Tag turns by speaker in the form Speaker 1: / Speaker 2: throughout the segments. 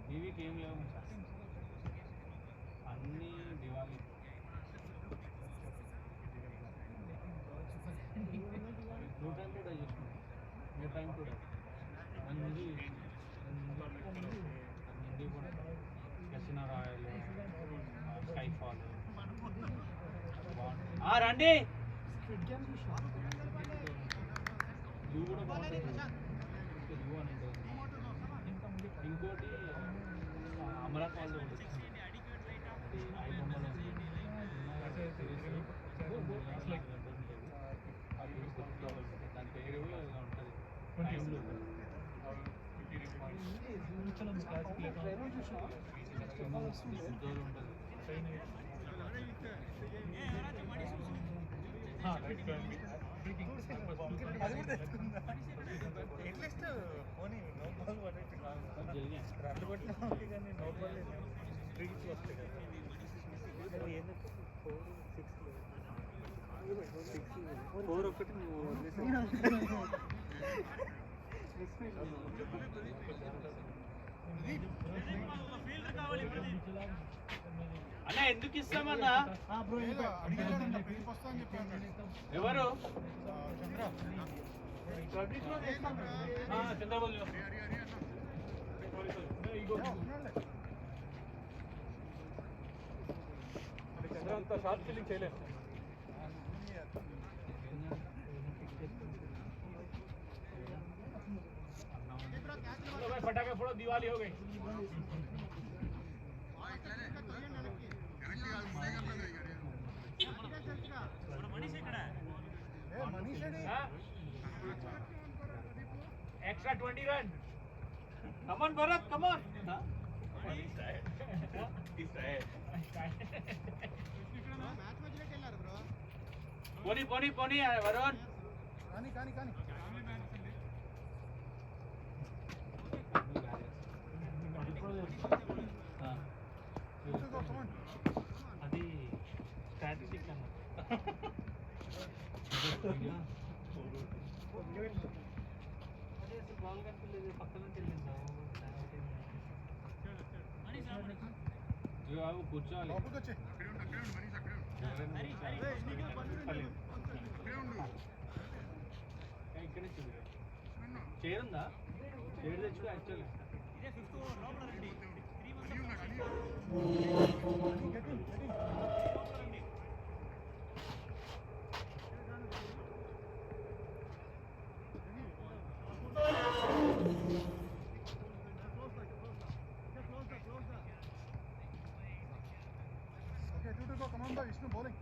Speaker 1: టీవీకి ఏం లేవు అన్నీ దివాలి. నో టైం టు డై చేస్తున్నాం. నో టైం టు డై దాని ముందు కూడా కసినా రాయల్, స్కైఫాల్ బాగుంటుంది. రండి వ్యూ కూడా బాగుంటుంది. వ్యూ అని ఇంకోటి అమరాపాల్ ఉంటుంది. ఐ బొమ్మలో దాని పేరు ఉంటుంది. అన్నా ఎందుకు ఇస్తామన్నా? ఎవరు? చంద్రబాబు అంత షార్ట్ ఫీలింగ్ చేయలేదు. फटाके फोड़ो, दिवाली हो गई. Extra 20 run. Come on Bharat, come on. Poni Varun. Kani. అది స్ట్రాటజిక్ అన్న. బాల్ కనిపించలేదు, పక్కన వెళ్ళిందా కూర్చోవాలి. ఇక్కడే చేరుందా? చేరు తెచ్చుకో. Actually
Speaker 2: Come on, Vishnu bowling.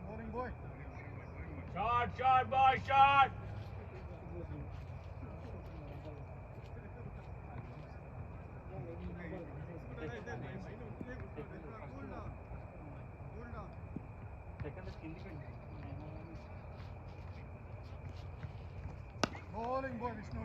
Speaker 2: Bowling boy.
Speaker 1: Shot boy, shot.
Speaker 2: Bowling boy, Vishnu.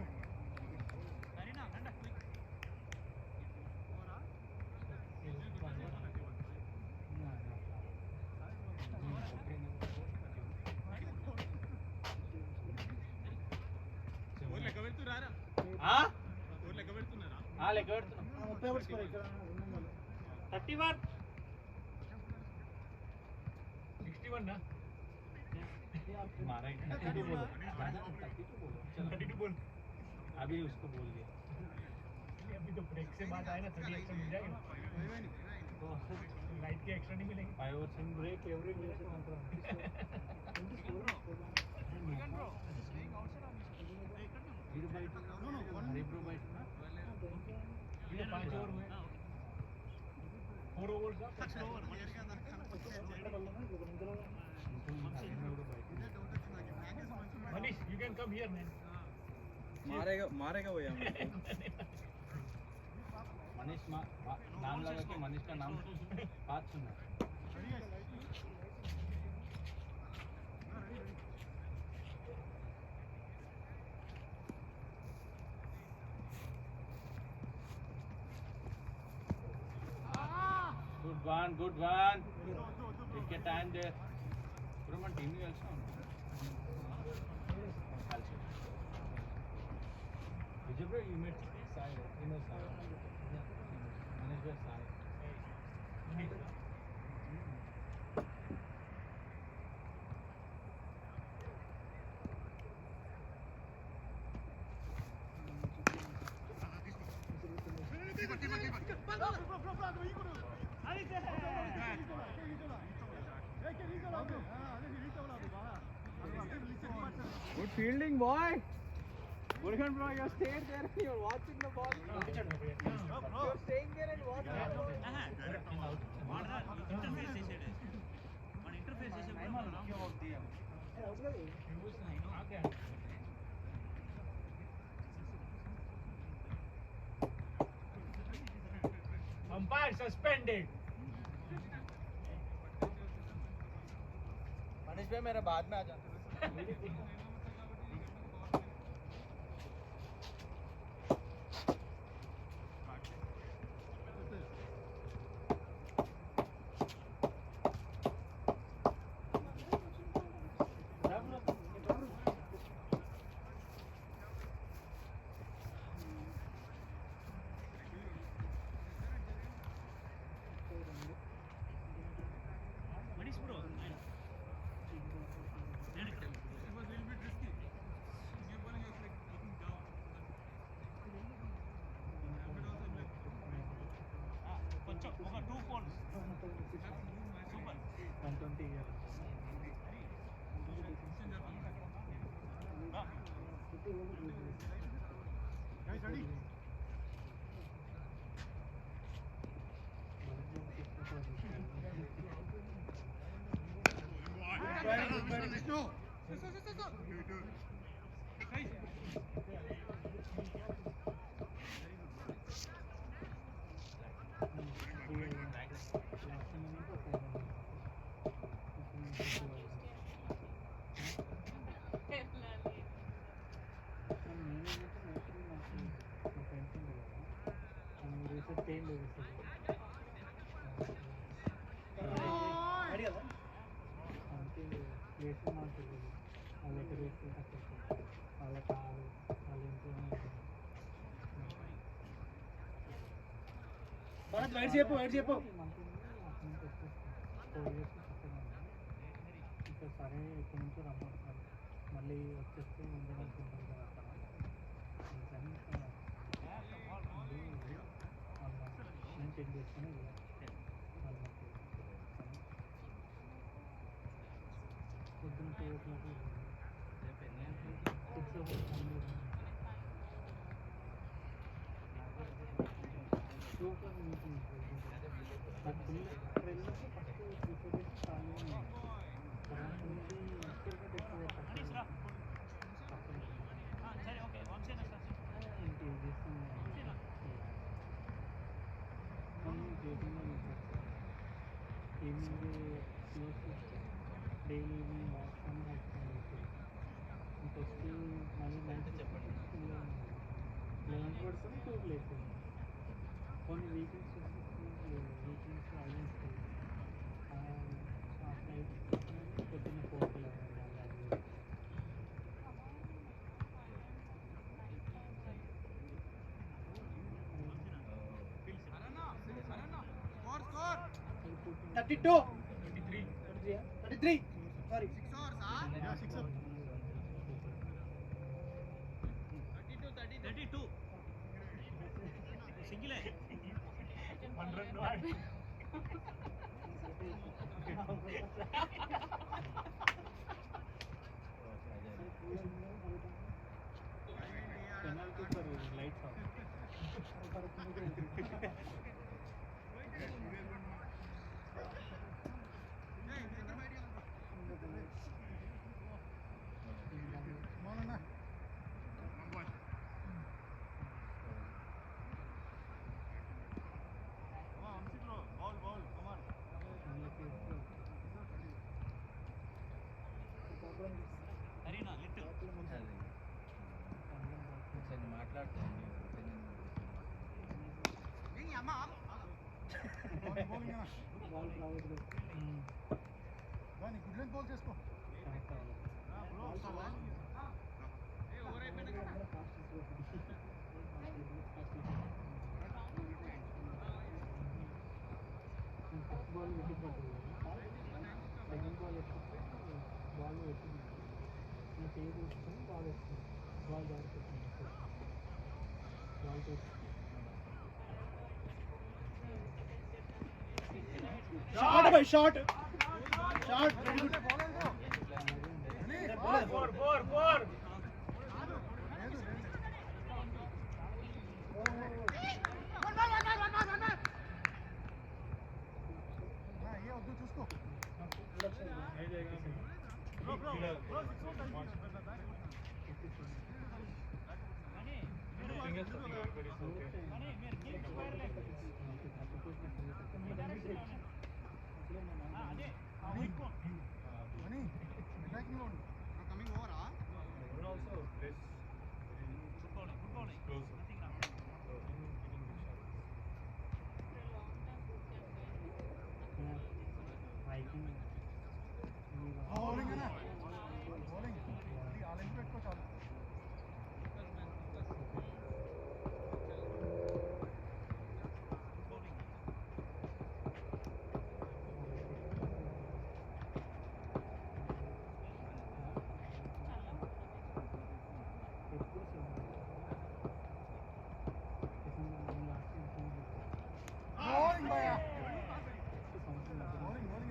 Speaker 1: లెక్క పెడుతున్నాం. 31 61 ना मारा 32 बोलो, 32 बोल. अभी उसको बोल दिया. अभी तो ब्रेक से बाद आए ना 30 एक्स्ट्रा मिल जाएगा. तो लाइट के एक्स्ट्रा नहीं मिलेंगे. 5 hours in break every minute control. ये 5 ओवर हुए. 4 overs का 6 over. Manish, you can come here, man.
Speaker 3: मारेगा वो यार.
Speaker 1: मनीष नाम लगा के मनीष का नाम बात सुना. Good one. Take your time there. Bro, మన టీమ్ కలిసి Vijay bro you made Sai inner Sai manager Sai
Speaker 3: Good fielding, boy. Burhan bro, you stayed there and you're watching the ball. You're staying there and watching the ball.
Speaker 1: Umpire suspended.
Speaker 3: Manish भाई मेरा बाद में आ जाता
Speaker 2: Guys, ready? Vishnu.
Speaker 3: White చెప్పు
Speaker 4: సరే ఇక్కడ నుంచి రమ్మంటున్నారు మళ్ళీ వచ్చేస్తే ఉండడానికి ఉంటుంది కదా అక్కడ అందుకని నేను చెక్ చేసుకుని పొద్దున్న 2 o'clock 6 o'clock మీటింగ్ బట్ ట్రైన్లోకి ఫస్ట్ ప్రిపరేషన్ ఖాళీ ఉంది తర్వాత నుంచి ఇంటికి ఈవినింగ్ క్లోజ్ చేస్తే డైలీ ఈవినింగ్ వాష్రూమ్ ఇంకొచ్చి మళ్ళీ నైట్ చెప్పండి 11 పడుతుంది 2 లేస్తుంది కొన్ని వీకెండ్స్ వీకెండ్స్ ఐలాండ్స్కి వెళ్ళాం నైట్ పొద్దున్న 4కి వెళ్ళాలి
Speaker 3: Thirty-two. 33. Sorry.
Speaker 2: 6 hours, huh? Yeah, 6 hours.
Speaker 1: 32. Single hai. 1 run no hai.
Speaker 4: Penalty for lights off.
Speaker 2: Come on, Anna. Bowling, Anna.
Speaker 4: Ball రావద్దు.
Speaker 2: దాన్ని గుడ్ లెంత్ బాల్ చేసుకో.
Speaker 4: కనెక్ట్ అవ్వలేదు. ఫస్ట్ బాల్ వెతికి పడుతుంది. సెకండ్ బాల్ ఎత్తితే బాల్ వెతికి నా పేరు చూసుకొని బాల్ వస్తుంది. బాల్ జారిపోతుంది. Ball
Speaker 2: Shot by shot. Shot. Very good.
Speaker 1: Four.
Speaker 2: ये उधर चूसको. Mani, attacking mode. Coming over, ah?
Speaker 1: Also, this close.
Speaker 2: Bowling है ना? Bowling. आलें पे को चालू. Bowling भैया. Bowling है.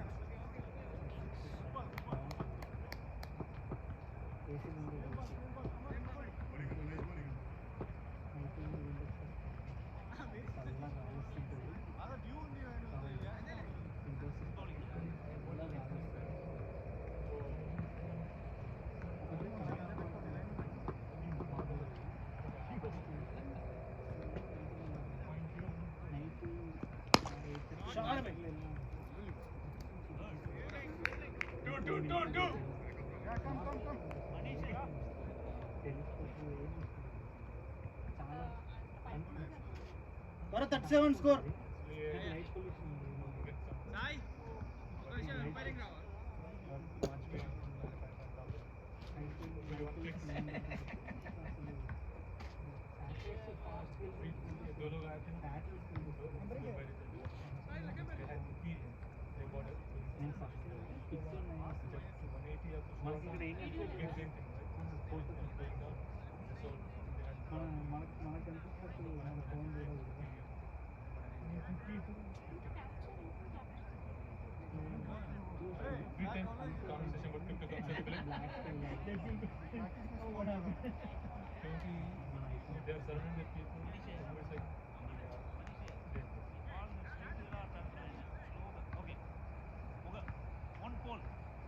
Speaker 2: Two. Yeah, come.
Speaker 4: Bharat 37 score.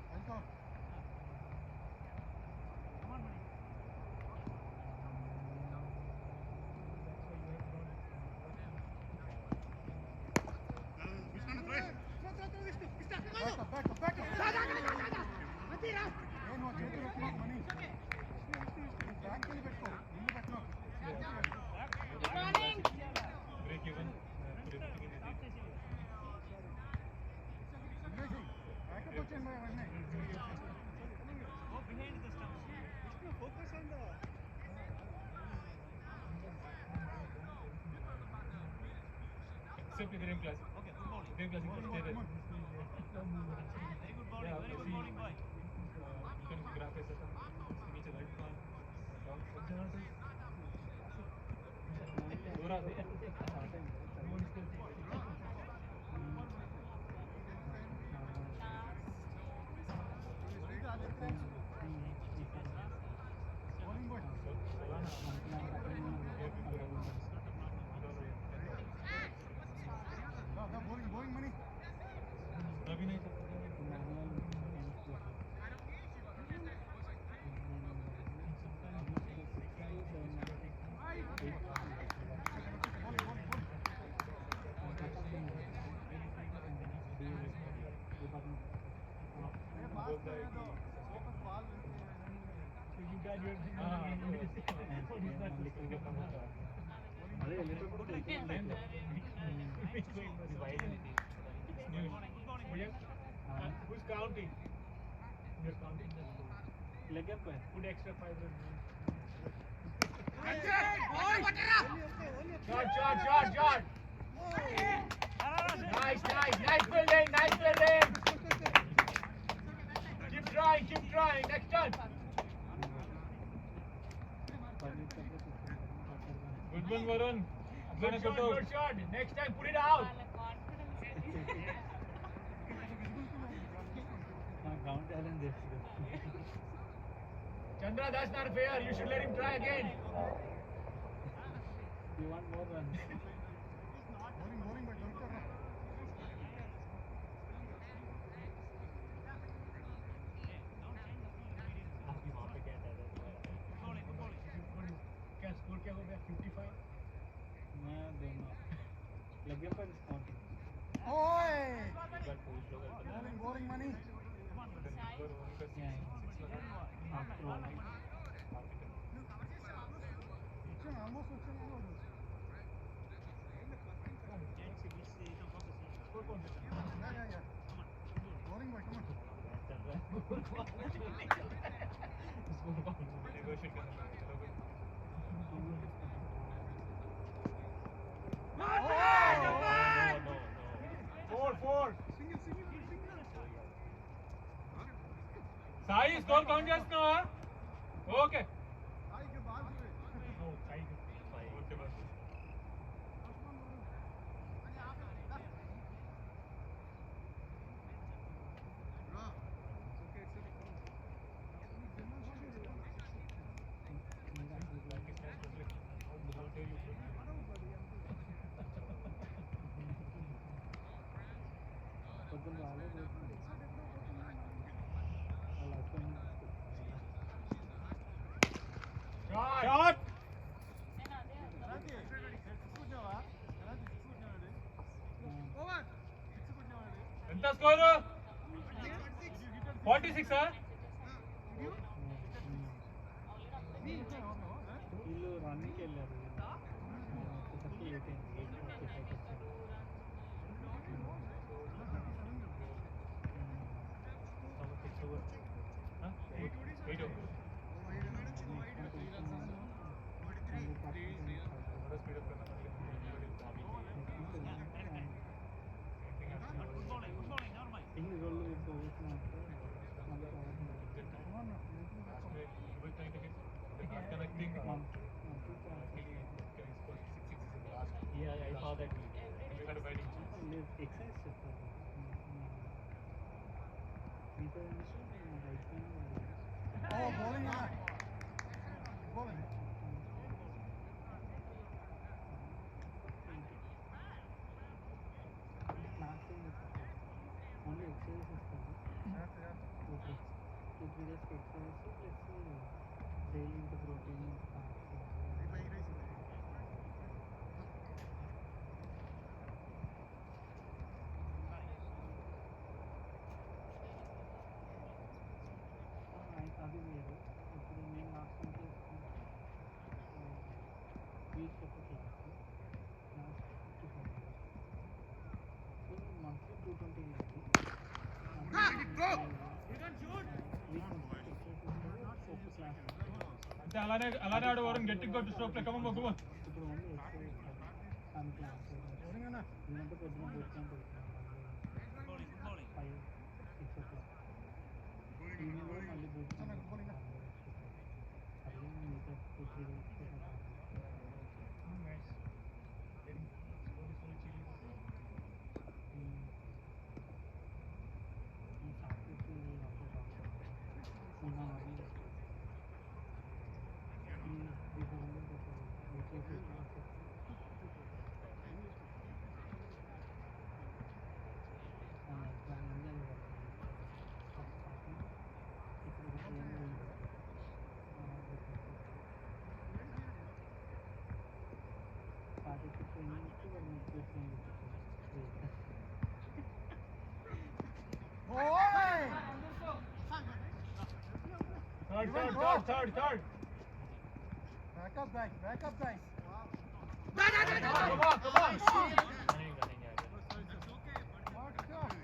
Speaker 4: Back up. No, చేతులు పెట్టుకో మనీ. బ్యాక్ కి పెట్టుకో. ఇల్లు పెట్టుకో.
Speaker 1: Break even.
Speaker 2: బ్యాకప్ వచ్చేయండి మరి వెంటనే.
Speaker 1: Except in the dream class. Okay, dream class you can stay there.
Speaker 5: Very good bowling boy.
Speaker 1: You can grab a second. Reach a right one. Dora there.
Speaker 2: Bowling boy. Bowling money.
Speaker 1: अभी नहीं था Who's counting? You're counting.
Speaker 3: Leg umpire.
Speaker 1: Put extra 5 runs. Shot. Nice fielding. Keep trying. Next turn. Good one, Varun. Good shot. Next time, put it out.
Speaker 3: Ground talent this.
Speaker 1: Chandra, that's not fair. You should let him try again.
Speaker 3: You want more runs?
Speaker 2: bowling भाई जल्दी कर रहा
Speaker 1: क्या score क्या हो गया 55?
Speaker 3: मैं दोनों. Leg umpire is counting.
Speaker 2: ओए bowling money
Speaker 3: Yeah. After all.
Speaker 2: almost yeah bowling भाई come on
Speaker 1: Four.
Speaker 2: single
Speaker 1: Sai score count చేస్తున్నావా? ఓకే.
Speaker 2: आई के बाद
Speaker 1: No, సాయి.
Speaker 3: పొద్దున్న రాలేదు.
Speaker 1: Shot. ఎంత స్కోరు? 46
Speaker 3: వీళ్ళు రన్నింగ్కి వెళ్ళారు. ఒకసారి లేట్ అయింది. 8:45 వచ్చారు. ఇన్ని రోజులు పోగొట్టినట్టు మళ్ళీ
Speaker 1: Yeah, I saw that.
Speaker 3: Exercise చెప్పారు. మీతో
Speaker 2: oh bowling bowling
Speaker 3: class only exercise ఇస్తారు. ఓకే 2-3 డేస్కి ఎక్సైజ్ ప్లస్ డైలీ ఇంత ప్రోటీన్ అది వేరు. ఇప్పుడు నేను లాస్ట్ టైం వీక్ ఒక క్లాస్ లాస్ట్ 55 మంత్లీ 220 ఒక క్లాస్.
Speaker 1: అంటే అలానే ఆడు వరుణ్ గట్టి కొట్టు స్ట్రోక్ లెక్క మొగ్గు.
Speaker 3: ఇప్పుడు only exercise some class
Speaker 2: bowling है ना
Speaker 3: నేనంటే పొద్దున బూట్ క్యాంప్ వెళ్తాను 5-6 o'clock. ఈవినింగ్ కూడా మళ్ళీ బూట్ క్యాంప్
Speaker 2: bowling
Speaker 3: అదే మిగతా 2-3 డేస్కి
Speaker 1: Third.
Speaker 2: back up guys
Speaker 1: Come on.
Speaker 2: What shot?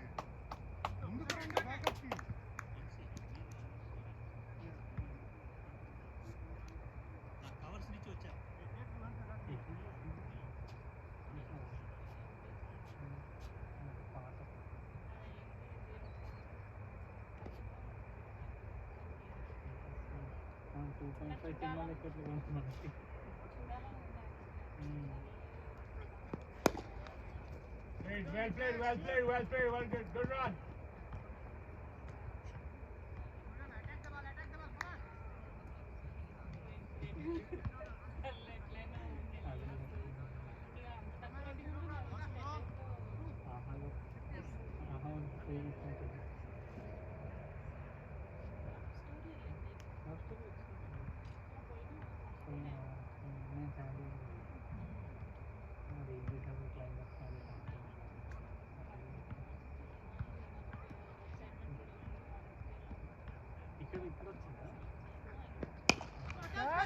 Speaker 4: 2.5 cinema లెక్క ఎట్లా కొనుక్కున్నాను.
Speaker 1: Well played. Good run.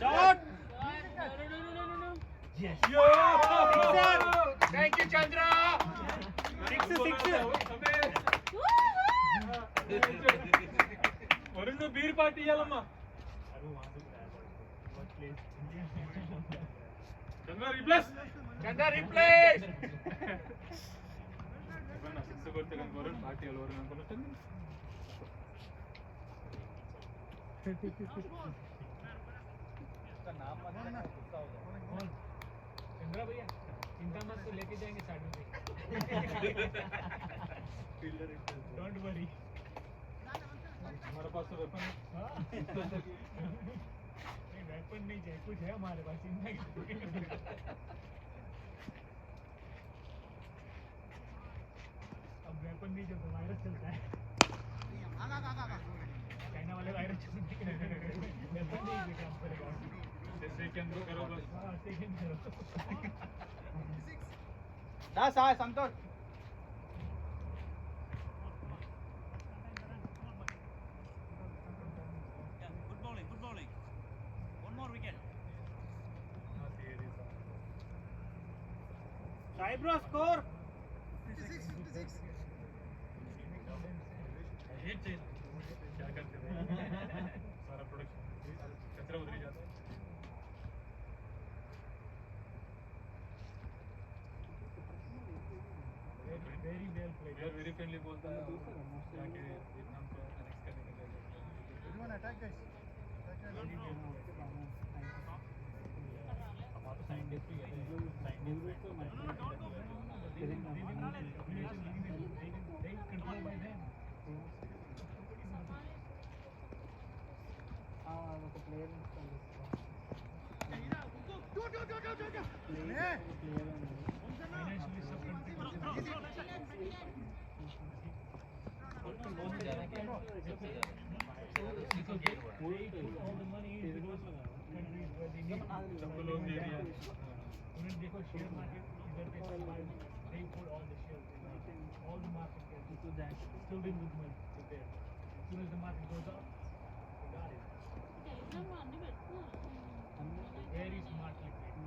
Speaker 1: Shot! Yes. Yo! Thank you, Chandra. 6. Varun beer party ఇవ్వాలమ్మా. చంద్ర రీప్లేస్. సిక్స్ కొడితే కానీ వరుణ్ పార్టీ ఇవ్వాలి. వరుణ్ అనుకున్నట్టుంది. चंद्रा भैया चिंता मत तो लेके जाएंगे साइड में. Don't worry. हमारे पास तो वेपन है. नहीं वेपन नहीं चाहिए, कुछ है हमारे पास. चिंता अब वेपन नहीं चलता, वायरस चलता है. चाइना वाले वायरस चलते हैं. वेपन नहीं काम करेगा. सेकंड करो बस. हां सेकंड करो.
Speaker 3: दास आ Santosh.
Speaker 5: Good bowling. One more wicket.
Speaker 3: साइब्रो स्कोर
Speaker 2: 56.
Speaker 1: हिट चाहिए. क्या करते हैं सारा प्रोडक्शन कचरा उधर ही जाता है. Very well played. You are very friendly बोलता है. जाके वियतनाम को अनेक्स करने के लिए.
Speaker 2: Everyone attack guys.
Speaker 1: हमारा साइंटिस्ट भी है. साइंटिस्ट को control by them.
Speaker 4: ఒక ప్లేయర్
Speaker 1: Financially देखो शेयर मार्केट इधर पे they put all the shares all the market gets to that student movement is there. As soon as the market goes up, they got it. Very smartly played.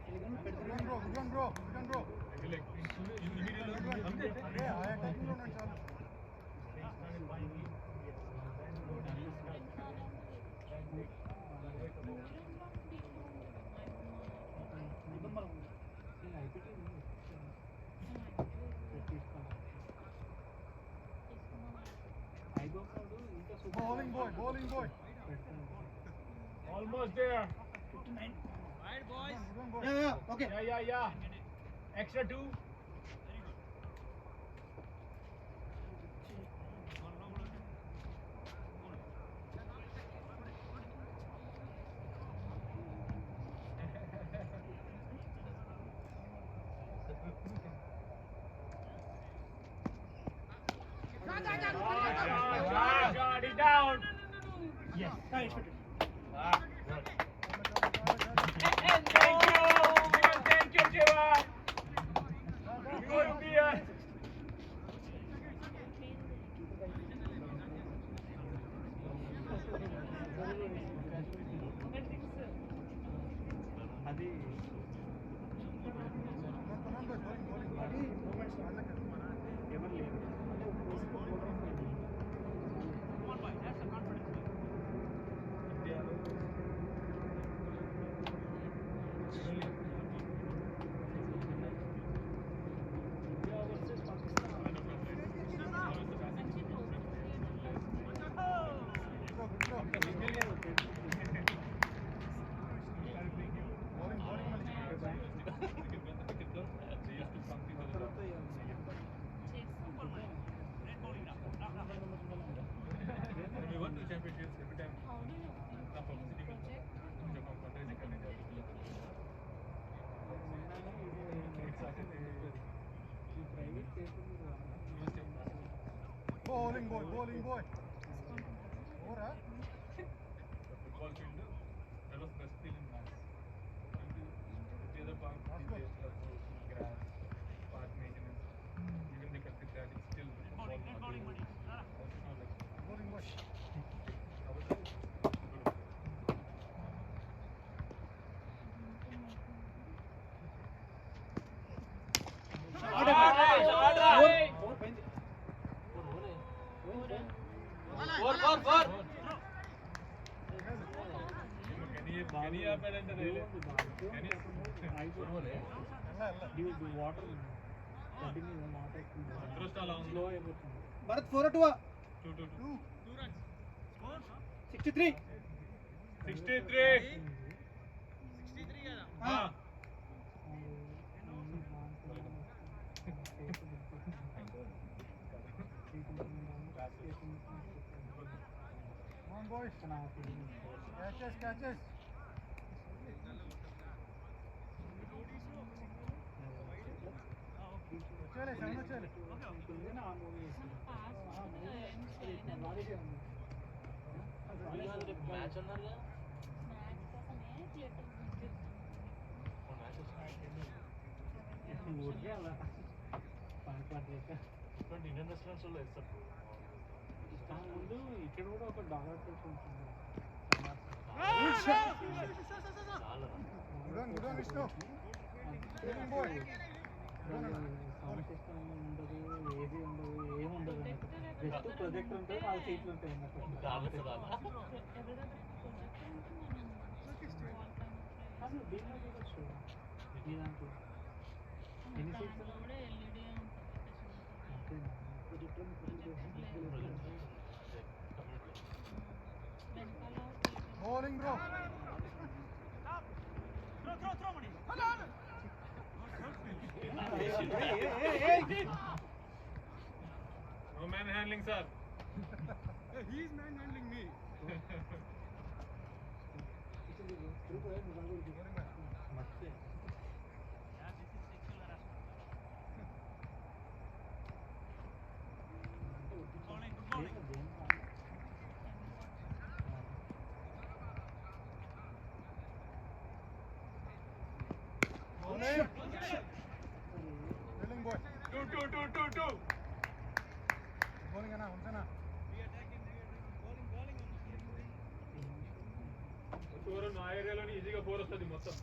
Speaker 2: Good one, bro.
Speaker 1: Like immediately
Speaker 2: अरे आया time लो ना चालू.
Speaker 1: they started buying it. Then go down. Then they wait about.
Speaker 2: Bowling boy.
Speaker 1: Almost there.
Speaker 5: Right, boys.
Speaker 2: Good one, boy.
Speaker 3: Okay
Speaker 1: Yeah. Extra 2. Got it down. Yes. Thank you. Thank you, Jivan. Good beer.
Speaker 3: అది
Speaker 2: Come on, boy. Bowling.
Speaker 3: ఎవరు లేరు.
Speaker 5: Come on, boy. That's a confidence.
Speaker 2: Bowling boy, bowling boy. Over, huh?
Speaker 1: The football field, that was best field in maths. The other part,
Speaker 2: That's
Speaker 1: is
Speaker 2: good.
Speaker 1: grass, park maintenance. Even they cut the grass, it's still the football.
Speaker 5: Good bowling, buddy.
Speaker 2: Bowling boy.
Speaker 1: Can you ఆపాడంటే రైలే
Speaker 4: water continue మాట
Speaker 1: అదృష్టం అలా ఉంది
Speaker 4: slow అయిపోతుంది.
Speaker 3: భరత్ 4 2
Speaker 1: 2
Speaker 3: 63
Speaker 1: 63
Speaker 5: కదా.
Speaker 2: Come on, boys. Catches, catches. चले सामने चले
Speaker 4: ఆ మూవీ
Speaker 5: మ్యాచ్ అన్నారు
Speaker 4: ఊరికే అలా పాట
Speaker 5: ఇండియన్ రెస్టారెంట్స్ లో వేస్తారు
Speaker 4: ముందు ఇక్కడ కూడా ఒక డాలర్ ఉంటుంది.
Speaker 2: Good on, Vishnu. Bowling boy.
Speaker 4: Sound system ఉండదు, ఏది ఉండదు, ఏముండదు. జస్ట్ ప్రొజెక్ట్ ఉంటుంది, 4 సీట్లు ఉంటాయి అన్నట్టు. అసలు దీనిలో చూడొచ్చు ఈ దాంట్లో ఎన్ని సీట్స్ అంతేనా?
Speaker 2: Bowling, bro.
Speaker 5: throw money.
Speaker 1: No man handling, sir.
Speaker 2: He is manhandling me.
Speaker 4: మస్తే
Speaker 5: Yeah, this is sexual harassment. Good bowling, good bowling.
Speaker 2: Bowling. Bowling boy.
Speaker 1: 2
Speaker 2: Bowling है ना उनसे ना.
Speaker 1: దూరం నా ఏరియాలోని ఈజీగా 4 వస్తుంది మొత్తం.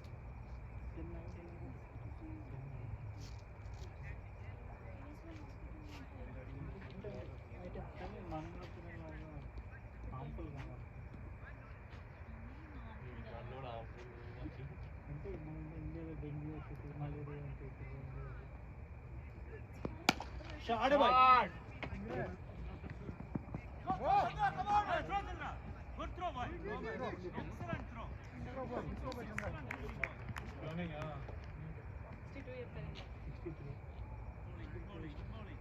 Speaker 4: అంటే మన ఇండియాలో డెంగ్యూ వచ్చేసి మలేరియా అంటే
Speaker 3: shot boy
Speaker 2: Go.
Speaker 5: Come on, boy, throw Chandra. Good throw, boy. Excellent throw.
Speaker 2: Throw boy. Throw boy Chandra.
Speaker 1: Running, ah.
Speaker 4: 63.
Speaker 5: Good bowling, good bowling.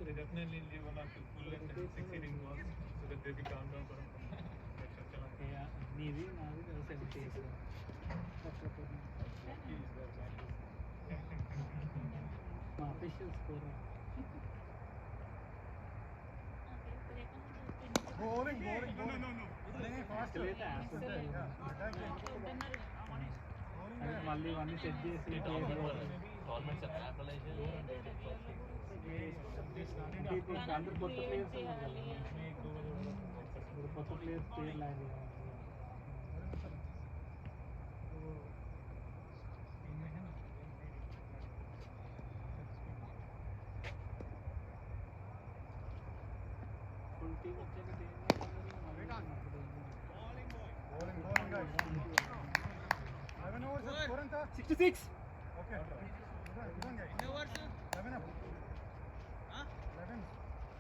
Speaker 1: They definitely leave one or two full and succeeding balls so that they be calm down for a
Speaker 4: నీది నాది 70 మా official score
Speaker 2: Bowling, bowling, bowling. Bowling fast.
Speaker 4: అయితే app ఉంటుంది.
Speaker 2: Attacking. Bowling है.
Speaker 4: మళ్ళీ ఇవన్నీ set చేసి ఇప్పుడు అందరు కొత్త ప్లేయర్స్ ఉన్నారు కదా. ఇప్పుడు కొత్త ప్లేయర్స్ పేర్లు ఆయన ఫుల్ టీమ్ వచ్చాక
Speaker 2: Bowling, bowling guys. 11 overs है. Score ఎంత?
Speaker 3: 66
Speaker 2: Okay. Good on guys. 11 up. 11.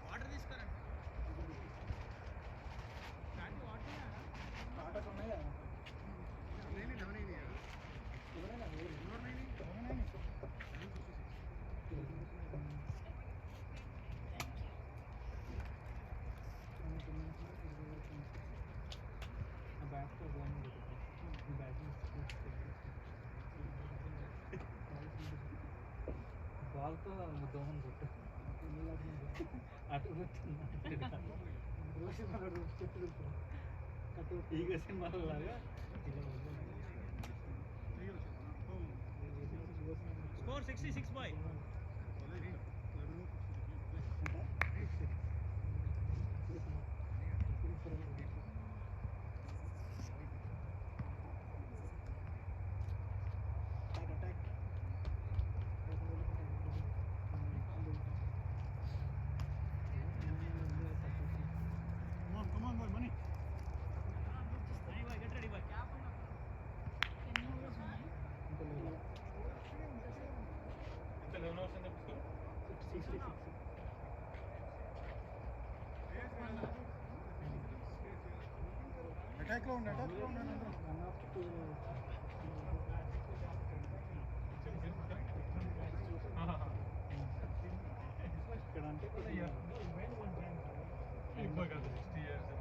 Speaker 5: Water తీసుకురండి.
Speaker 4: ఆటకు ఉన్నాయి కదా. బ్యాట్తో బాల్తో దోమని కొట్టు
Speaker 1: అటు పెడుతున్నా
Speaker 4: రోజు మన చెట్లు కట్టు
Speaker 1: ಈಗ ಸಿನಿಮಾಲಾಗ
Speaker 5: Score 66 boy.
Speaker 2: Come on, boy, money.
Speaker 5: Ready boy, get ready boy.
Speaker 1: ఎంత 11 అవర్స్ ఎంత పుస్తకం
Speaker 4: 66
Speaker 2: Attack లో ఉండు అందరూ.
Speaker 4: వన్ ఆఫ్ టూ ఇక్కడ అంటే
Speaker 1: ఎక్కువ కాదు 60 years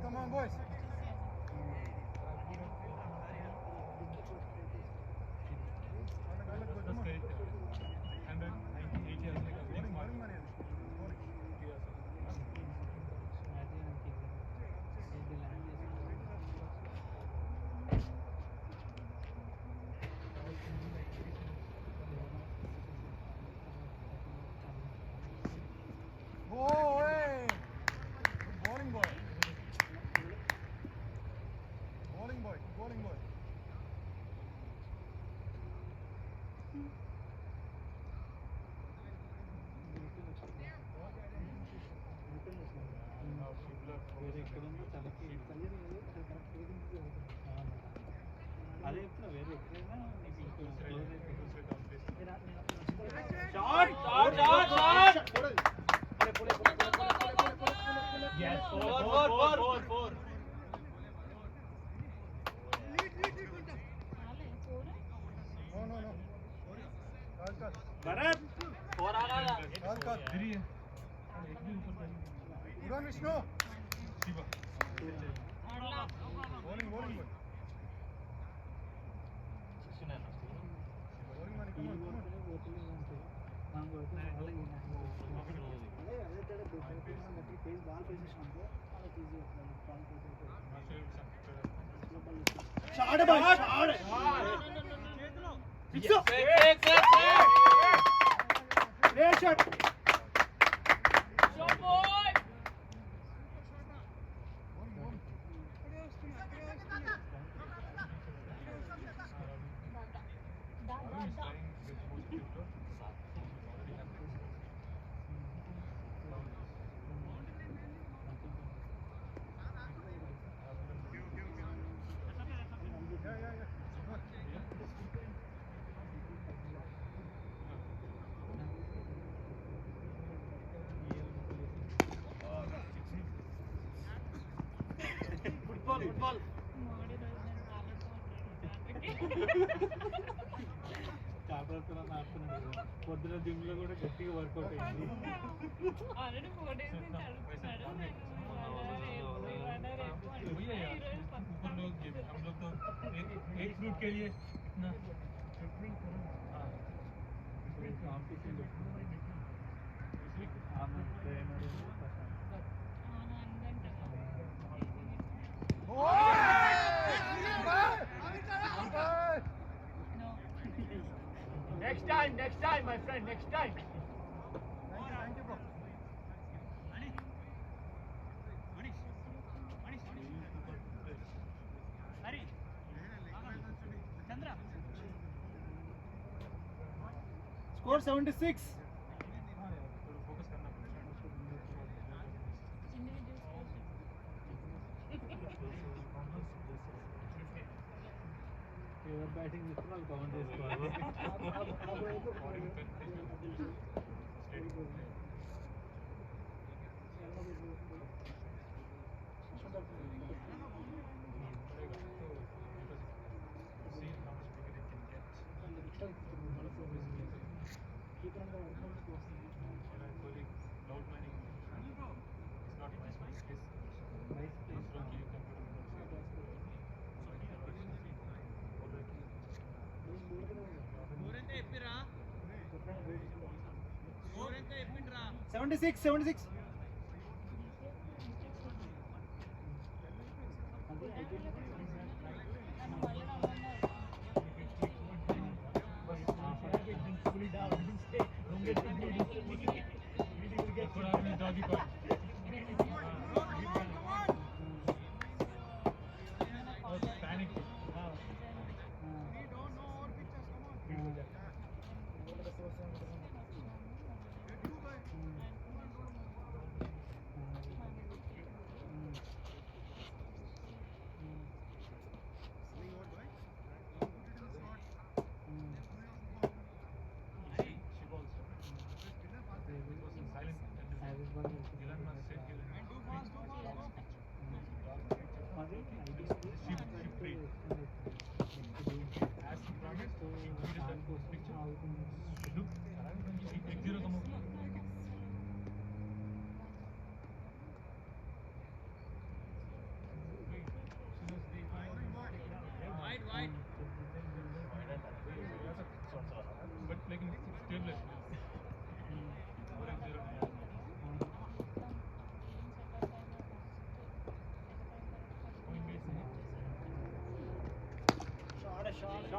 Speaker 2: Come on, boys. Oh, hey! Good bowling, boy. Bowling, boy. Good bowling, boy.
Speaker 1: వేరే ఎక్కడ ఉందో తనకి అదే చెప్తున్నా వేరే ఎక్కడైనా నీకు ఇంకో close
Speaker 5: Shot, shot, shot, shot.
Speaker 1: Yes,
Speaker 5: Four.
Speaker 2: No. Call.
Speaker 5: Bharat, 4 आ रहा
Speaker 2: Call. Good on, Vishnu. Bowling, boy. Bowling, money. Come on.
Speaker 4: అదే తేడా ఫేస్ బాల్ పొజిషన్ అంటే వాళ్ళకి ఈజీ అవుతుంది ball
Speaker 2: Shot, boy. Shot. Great shot. Yeah.
Speaker 5: Football.
Speaker 1: కాపాడుతున్నా ఆడుతున్నాడు పొద్దున gym లో కూడా గట్టిగా వర్కౌట్ అయింది
Speaker 6: ఆల్రెడీ 4 days నుంచి అడుగుతున్నాడు
Speaker 1: ऊपर लोग हम लोग तो एक फ्रूट के लिए इतना competition
Speaker 5: Next time, my friend, next time.
Speaker 2: Thank you, bro.
Speaker 5: Hari. Chandra.
Speaker 2: Score 76.
Speaker 1: Focus करना ఎవరు బ్యాటింగ్ చేస్తే వాళ్ళు కౌంట్ చేసుకోవాలి
Speaker 4: కీపర్
Speaker 2: 76.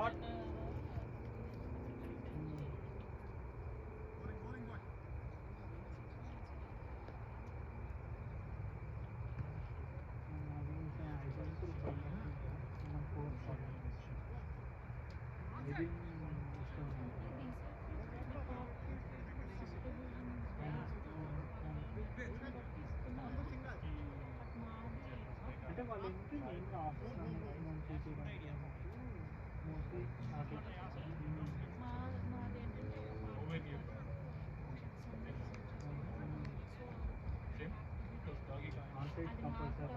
Speaker 1: Shot.
Speaker 4: అంటే వాళ్ళు ఏంటి main office mostly onsite compulsory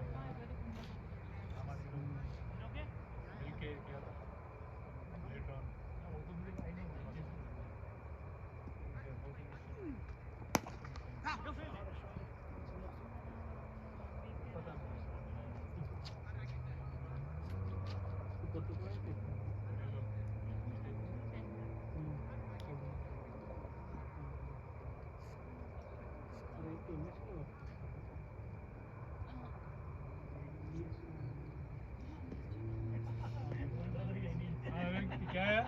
Speaker 1: क्या है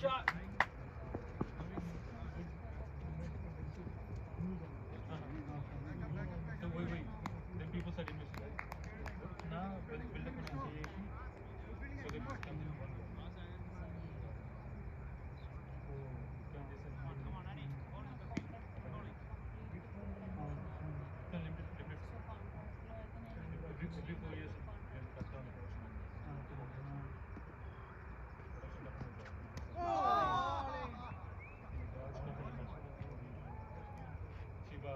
Speaker 1: shot. So wait. Then people start investing, right? Now, build up an association. So they must come in one. Every 4 years, they'll cut down the production. Shiva.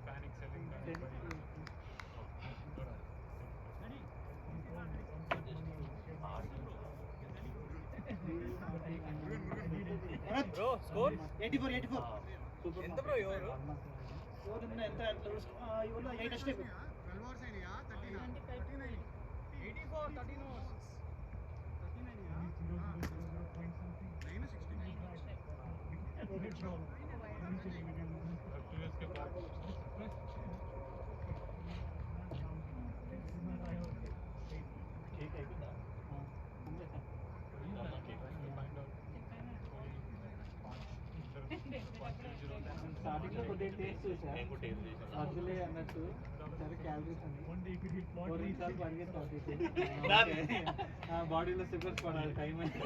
Speaker 1: Panic selling, panic buying.
Speaker 3: Bro score
Speaker 2: 84.
Speaker 3: ఎంత bro ఎవరు
Speaker 2: ఎంత ఇవాళ 8 అಷ್ಟೇ
Speaker 6: 24 13 overs.
Speaker 4: Start starting లో కొద్దిగా taste చూసా వద్దులే అన్నట్టు సరే క్యాలరీస్ అని 4 నిమిషాలు పరిగెత్తా బాడీలో షుగర్స్ పడాలి టైం అయితే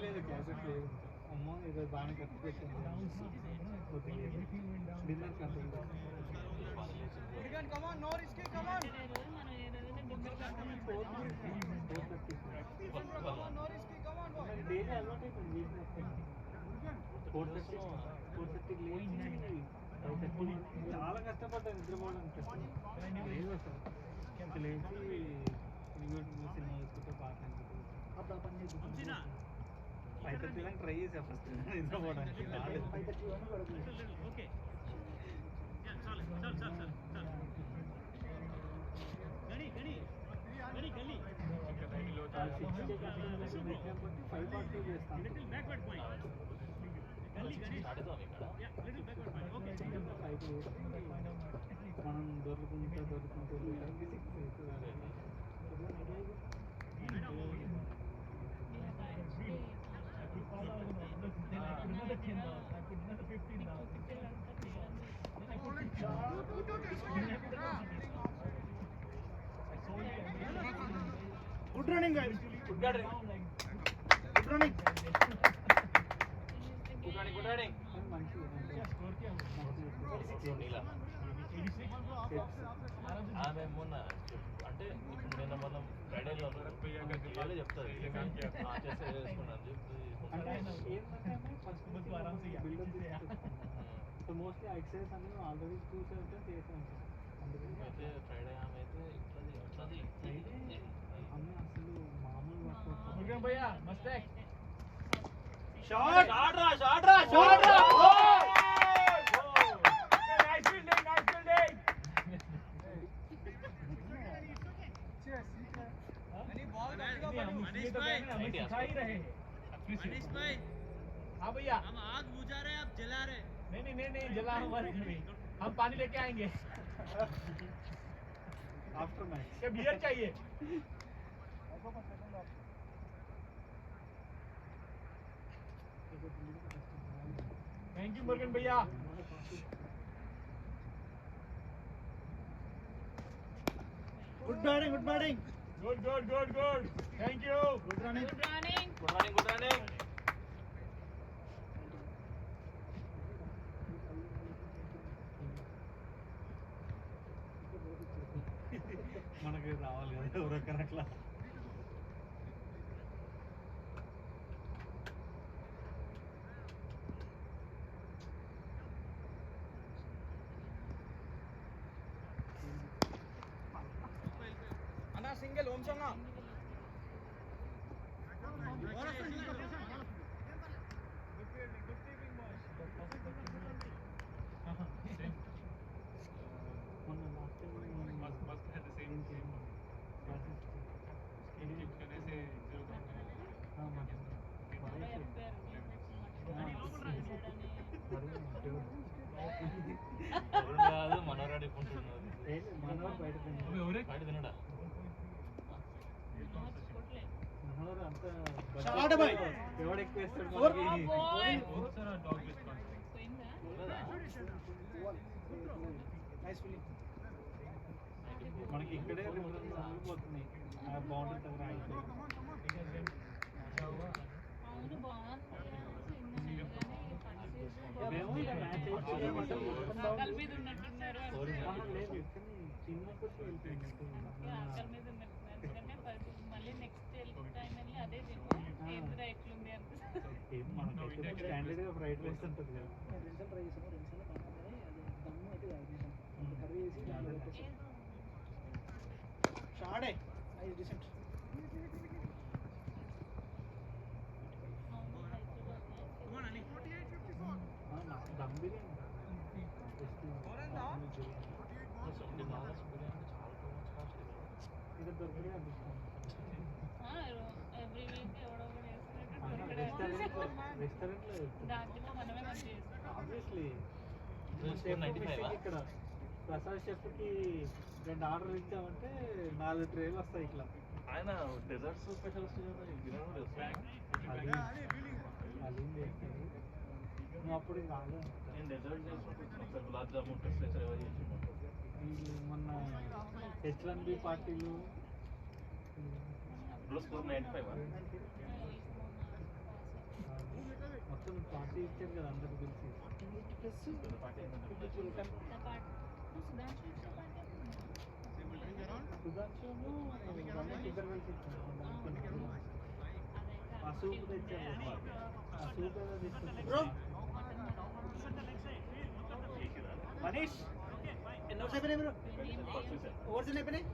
Speaker 4: లేదు క్యాలరీస్ లేదు అమ్మో ఏదో బాగానే ఖర్చు పెట్టాను dinner control
Speaker 6: come on, no risky, come on.
Speaker 4: 4:30
Speaker 6: Come on, no risky, come on, boy.
Speaker 4: Daily అలవాటు అయిపోయింది వీక్ మొత్తం 4:30 లేచి 5:30 చాలా కష్టపడ్డాను నిద్రపోవడానికి లేదు అసలు ఇంకా లేచి సినిమా చూసుకుంటే పాట అప్పుడు ఆ పని చేసి 5:30 దాకా ట్రై చేసా ఫస్ట్ నిద్రపోవడానికి రాలేదు 5:30 వరకు పడుతుంది
Speaker 5: ఓకే చల్ చల్ చల్ చల్ గడి గడి గడి గడి
Speaker 4: ఫైవ్ చేస్తాను
Speaker 5: లిటిల్ బ్యాక్వర్డ్ పాయింట్ గడి గడి yeah little backward point okay
Speaker 4: మనం దొరుకుంటూ
Speaker 2: Good running, guys.
Speaker 3: Good running.
Speaker 2: Good running.
Speaker 3: Good running.
Speaker 1: ఆమె మొన్న అంటే ఇప్పుడు నిన్న మనం ఫ్రైడేలో వాళ్ళే చెప్తారు చేస్తే వేసుకున్నాను
Speaker 4: సో మోస్ట్లీ ఎక్సర్సైజ్ అనేది ఆల్రెడీ చూసేసి చేసాను
Speaker 1: అయితే ఫ్రైడే ఆమె అయితే ఇట్లది
Speaker 4: అమ్మ అసలు మామూలు
Speaker 3: Murugan bhaiya, mistake.
Speaker 2: Shot.
Speaker 3: Shot ra. Nice fielding.
Speaker 6: Any ball
Speaker 3: हम
Speaker 5: मनीष
Speaker 3: तो
Speaker 5: भाई,
Speaker 3: हमें सिखा ही रहे हैं.
Speaker 5: मनीष भाई
Speaker 3: हाँ भैया.
Speaker 5: हम आग बुझा रहे हैं आप जला रहे हैं
Speaker 3: नहीं जला हमारे घर में. हम पानी लेके आएंगे.
Speaker 4: आफ्टर मैच
Speaker 3: क्या बियर चाहिए? थैंक यू मुरुगन भैया.
Speaker 2: Good batting.
Speaker 3: Good. Thank you.
Speaker 2: Good running.
Speaker 1: Good running
Speaker 4: మనకి రావాలి కదా ఎవరొక్కరు అట్లా
Speaker 6: Anna single, Om Sanga.
Speaker 4: మొన్న లాస్ట్
Speaker 1: కాదు మనోరాడు ఇప్పుడున్నారు
Speaker 4: మనోడు బయట
Speaker 1: బయట తినడా
Speaker 4: మనోడు అంతా
Speaker 2: Shot, boy.
Speaker 4: ఎవడు ఎక్కువ వేస్తాడు
Speaker 2: Nice fielding.
Speaker 4: మనకి ఇక్కడే 2 రన్లు పోతున్నాయి ఆ బౌండరీ దగ్గర ఆగిపోయి మేము ఇక మ్యాచ్ లేదు చిన్నప్పుడు మనకి స్టాండర్డ్ గా ఫ్రైడ్ రైస్ ఉంటుంది కదా
Speaker 2: Shot. Nice, decent.
Speaker 4: Dum biryani ఇది దొరికితే అనిపిస్తుంది ఆబ్వియస్లీ ఇక్కడ ప్రసాద్ షెఫ్కి 2 ఆర్డర్ ఇచ్చామంటే 4 ట్రేలు వస్తాయి ఇట్లా
Speaker 1: ఆయన డెజర్ట్స్ స్పెషలిస్ట్ కదా
Speaker 4: హలీం చేస్తాడు. నువ్వు అప్పుడు రాగా
Speaker 1: నేను డెజర్ట్ చేసుకుంటున్నాను గులాబ్ జామున్ టెస్ట్ చేసి
Speaker 4: వీళ్ళు మొన్న H1B పార్టీలు
Speaker 1: స్కోర్ 95
Speaker 4: మొత్తం పార్టీ ఇచ్చారు కదా అందరు పిలిచి. సుధాంశును రమేష్ ఇద్దరు కలిసి ఇచ్చారు. ఆ సూప్ తెచ్చారు. ఆ సూప్ ఏదో తీసుకొచ్చారు.
Speaker 3: మనీష్ ఎన్ని ఓవర్స్ అయిపోయినాయి మీరు? ఓవర్స్ ఎన్ని అయిపోయినాయి?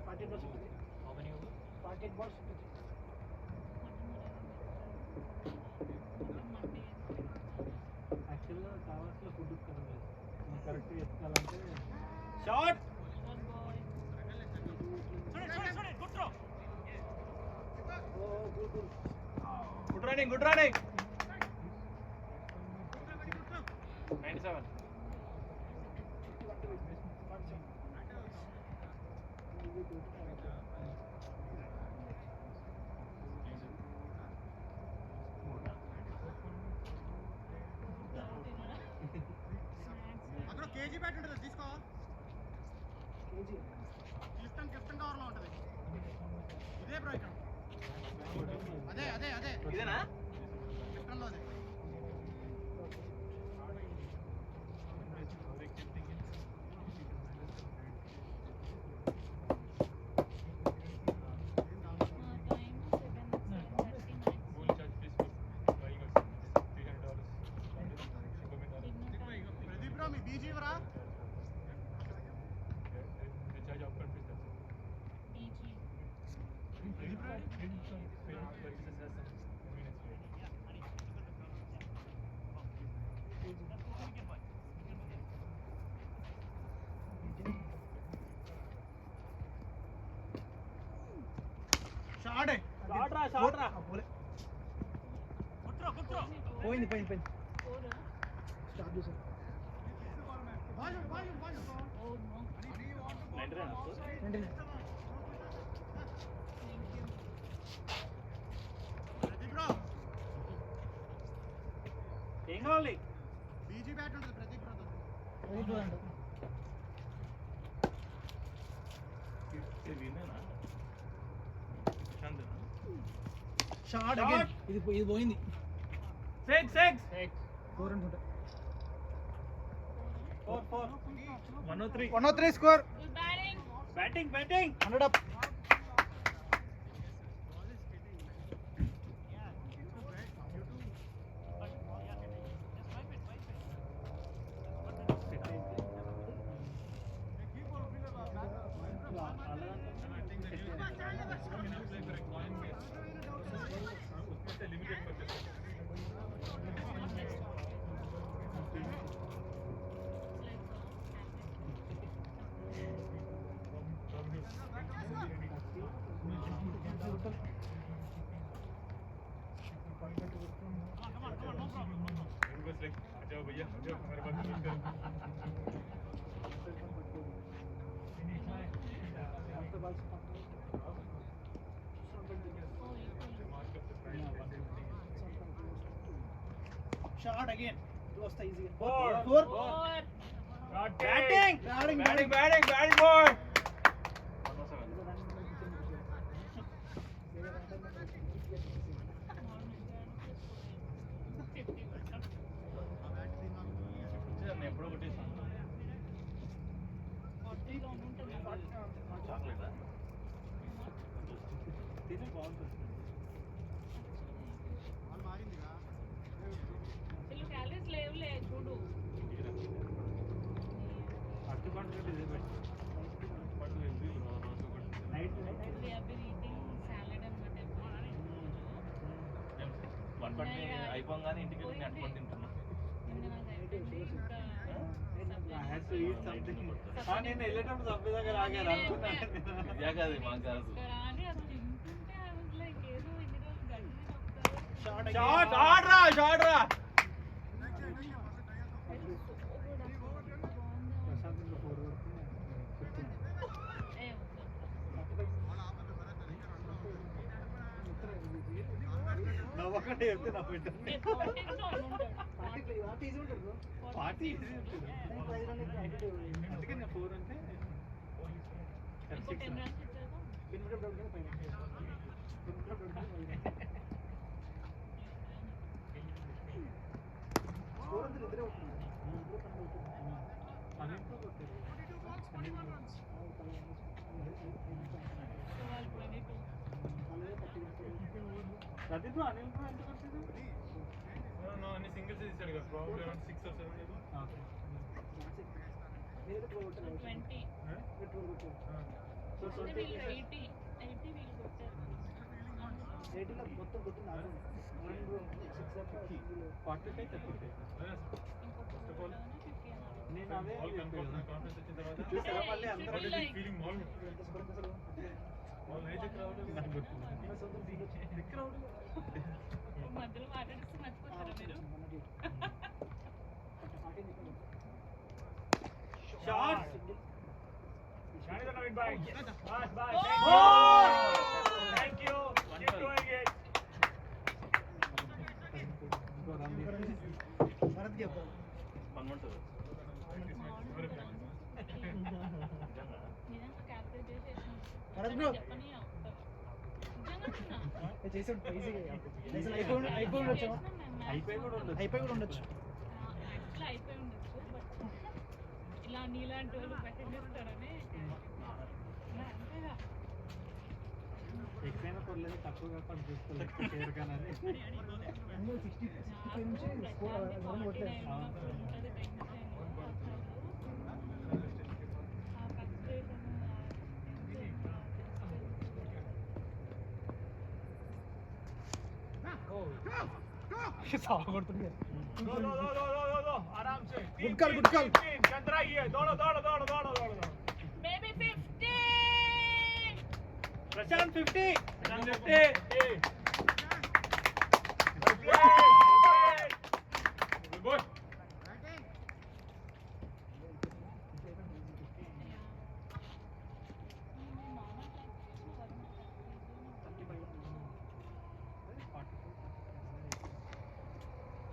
Speaker 3: 48 balls ఉంటుంది. 48 balls ఉంటుంది.
Speaker 4: యాక్చువల్గా కావాల్సిన ఫుడ్ ఇస్తారు కరెక్ట్ చేసుకోవాలంటే
Speaker 3: shot
Speaker 5: Good throw.
Speaker 3: Good running good running
Speaker 1: 97
Speaker 2: అక్కడ కేజీ బ్యాట్ ఉంటుంది తీసుకో. కెప్టెన్ కవర్లో ఉంటుంది. ఇదే బ్రో ఇక్కడ. అదే అదే అదే
Speaker 3: ఇదేనా?
Speaker 2: కెప్టెన్లో అదే. ప్రదీప్ బ్రో మీ బీజీ ఇవ్వరా? షాట్
Speaker 3: షాట్ రా షాట్ రా.
Speaker 5: Good throw.
Speaker 3: పోయింది పోయింది పోయింది.
Speaker 2: స్టార్ట్ చేశారు. Ball ball ball
Speaker 1: 90 runs
Speaker 2: Pradeep bro
Speaker 3: ఏం కావాలి?
Speaker 2: బీజీ బ్యాట్ ఉంటుంది ప్రదీప్ బ్రో.
Speaker 3: Shot again.
Speaker 4: ఇది పోయింది.
Speaker 3: 6
Speaker 4: 4 runs ఉంటాయి.
Speaker 3: 103 score.
Speaker 7: Good batting.
Speaker 3: Batting batting 100 up.
Speaker 2: Shot again. ఇది వస్తా ఈజీగా.
Speaker 3: 4
Speaker 7: Four.
Speaker 3: Batting
Speaker 2: batting
Speaker 3: batting batting batting boy.
Speaker 1: 107 ఎప్పుడో కొట్టేసాను చాక్లెట్
Speaker 4: తిని బాగుంటుంది.
Speaker 2: బాల్ మారిందిగా.
Speaker 7: వీళ్ళు calories లేవులే చూడు.
Speaker 4: అట్టుపండు ఇదే best. Night
Speaker 7: We have been eating salad and whatever.
Speaker 1: 120 అయిపోగానే ఇంటికి వెళ్ళి అట్టుకొని తింటున్నా
Speaker 7: ఇంకా నాకు అయిపోయింది. ఇంకా
Speaker 4: హ్యాస్ టు ఈట్ సంథింగ్. నేను వెళ్ళేటప్పుడు సబ్బు దగ్గర ఆగాను అనుకున్నాను.
Speaker 1: ఇదే కాదు మాకు కాదు
Speaker 7: కానీ అది తింటుంటే I was like ఏదో ఇన్ని రోజులు గడ్డి తినొస్తారు.
Speaker 3: షాట్ షాట్ రా షాట్ రా.
Speaker 4: ప్రశాంతంగా 4 వరకు 15. చెప్పకుండా చెప్తే నా పెట్టు పార్టీ ఈజీ ఉంటుంది అందుకే నా 4 అంటే
Speaker 7: ఇంకో 10 రన్స్ ఇచ్చారు
Speaker 4: అన్నింటిలో కొట్టారు
Speaker 7: వాళ్ళు 22
Speaker 4: ప్రదీప్ బ్రో అనిల్ బ్రో ఎంత కొట్టాడు
Speaker 1: అన్ని సింగిల్స్ ఇచ్చాడు కదా ప్రాబ్లమ్ అరౌండ్ 6 or 7
Speaker 7: 20
Speaker 4: సో
Speaker 7: అంటే వీళ్ళు 80 వీళ్ళు కొట్టారు
Speaker 4: 45 తప్పిపోయాయి
Speaker 7: ఇంకొక
Speaker 4: నేను అదే
Speaker 1: ఆల్ కాన్ఫిడెన్స్ వచ్చిన తర్వాత
Speaker 4: చూసారా మళ్ళీ అందరూ
Speaker 1: ఫీలింగ్ ఆల్ నైట్ క్రౌడ్
Speaker 4: నాకు గుర్తుంది
Speaker 7: మధ్యలో మాట్లాడిస్తే మర్చిపోతారా మీరు
Speaker 1: shot shot is Naveen boy బస్ bye thank you keep doing it
Speaker 4: ఇంకో రన్
Speaker 7: నిజంగా క్యాప్చర్ చేసేసాను
Speaker 2: భరత్ బ్రో.
Speaker 7: చెప్పని అవుతారు
Speaker 2: చేసాడు అసలు అయిపోయి ఉండొచ్చు
Speaker 4: అయిపోయి కూడా ఉండదు
Speaker 2: అయిపోయి కూడా ఉండొచ్చు
Speaker 7: యాక్చువల్ అయిపోయి ఉండొచ్చు బట్ ఇలా నీలాంటి వాళ్ళు పెట్టేస్తారని అంతేగా
Speaker 4: ఎక్కువైనా పర్లేదు తక్కువగా పని చూసుకోలేదు షేర్ కానీ అది
Speaker 2: సాగొడుతుంది
Speaker 1: दो दो दो दो दो दो दो आराम से
Speaker 2: good call, good call.
Speaker 1: Chandra ही है दौड़ो दौड़ो दौड़ो दौड़ो दौड़ो दौड़ो
Speaker 7: baby 50
Speaker 4: Prashant 50
Speaker 1: good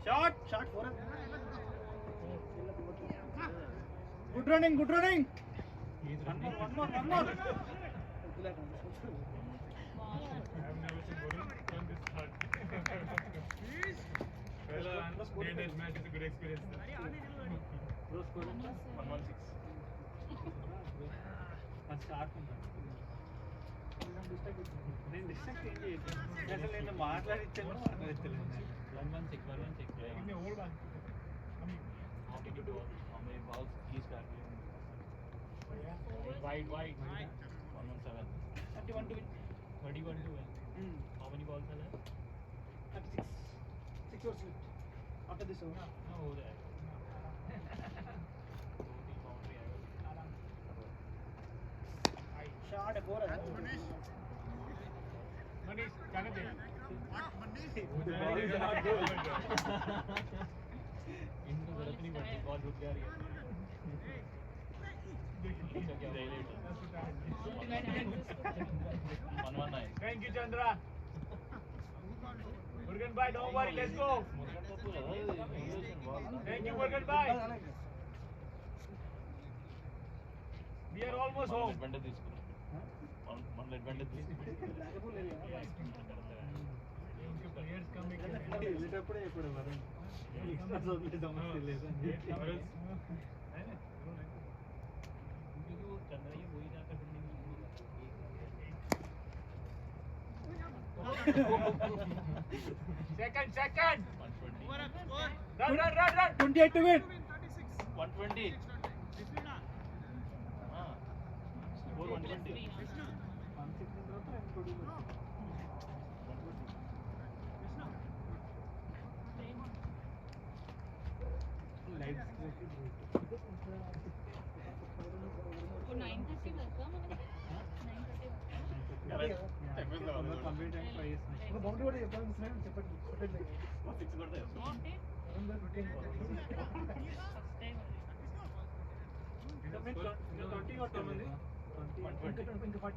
Speaker 4: shot
Speaker 2: shot good running
Speaker 4: one more
Speaker 1: I have never seen Varun run this hard. Well, day-to-day match is a good experience.
Speaker 4: Bro score ఎంత
Speaker 1: 116.
Speaker 4: ఫస్ట్ స్టార్ట్ నేను డిస్ట్రాక్ట్ ఏం చేయట్లేదు అసలు నేను మాట్లాడించాను మాట్లాడించలేదు
Speaker 1: 116. Give me a hold on.
Speaker 5: How many balls he's got? Wide. 117.
Speaker 2: 31 to win
Speaker 5: 31 to win. How many balls are there?
Speaker 2: 36 6 overs left after this over
Speaker 5: No, over there. Total boundary
Speaker 2: shot 4
Speaker 1: Manish, जाने दे.
Speaker 5: इनको जरूरत नहीं पड़ती ball रुक जा रही है क्या highlight 119
Speaker 1: Thank you, Chandra. Murugan bhai, don't worry, let's go. Thank you, Murugan bhai. We are almost home.
Speaker 5: advantage తీసుకున్నా మన advantage తీసుకున్నా
Speaker 1: इनके players कम ही खेलते हैं.
Speaker 4: వెళ్ళేటప్పుడే ఇప్పుడు వరుణ్ ఎక్స్ట్రా వదిలే సమస్య లేదు అని చెప్పి
Speaker 5: क्योंकि वो चंद्रा ये वही जाकर fielding
Speaker 1: Second.
Speaker 5: 120
Speaker 1: Run.
Speaker 2: 28 to win
Speaker 5: 120 हाँ स्कोर 120
Speaker 4: 116 తర్వాత ఇంకోటి లైట్
Speaker 7: ఇప్పుడు 9:30 వరకా మనకి 9:30 వరకా
Speaker 4: కంప్లీట్ టైం ట్రై చేస్తున్నాను
Speaker 2: బౌండరీ కూడా చెప్పాలి చెప్పండి చెప్పండి
Speaker 5: సిక్స్ కొడతాయి
Speaker 7: అంటే ఫస్ట్ టైం అది
Speaker 4: 20 కొట్టమంది
Speaker 5: 120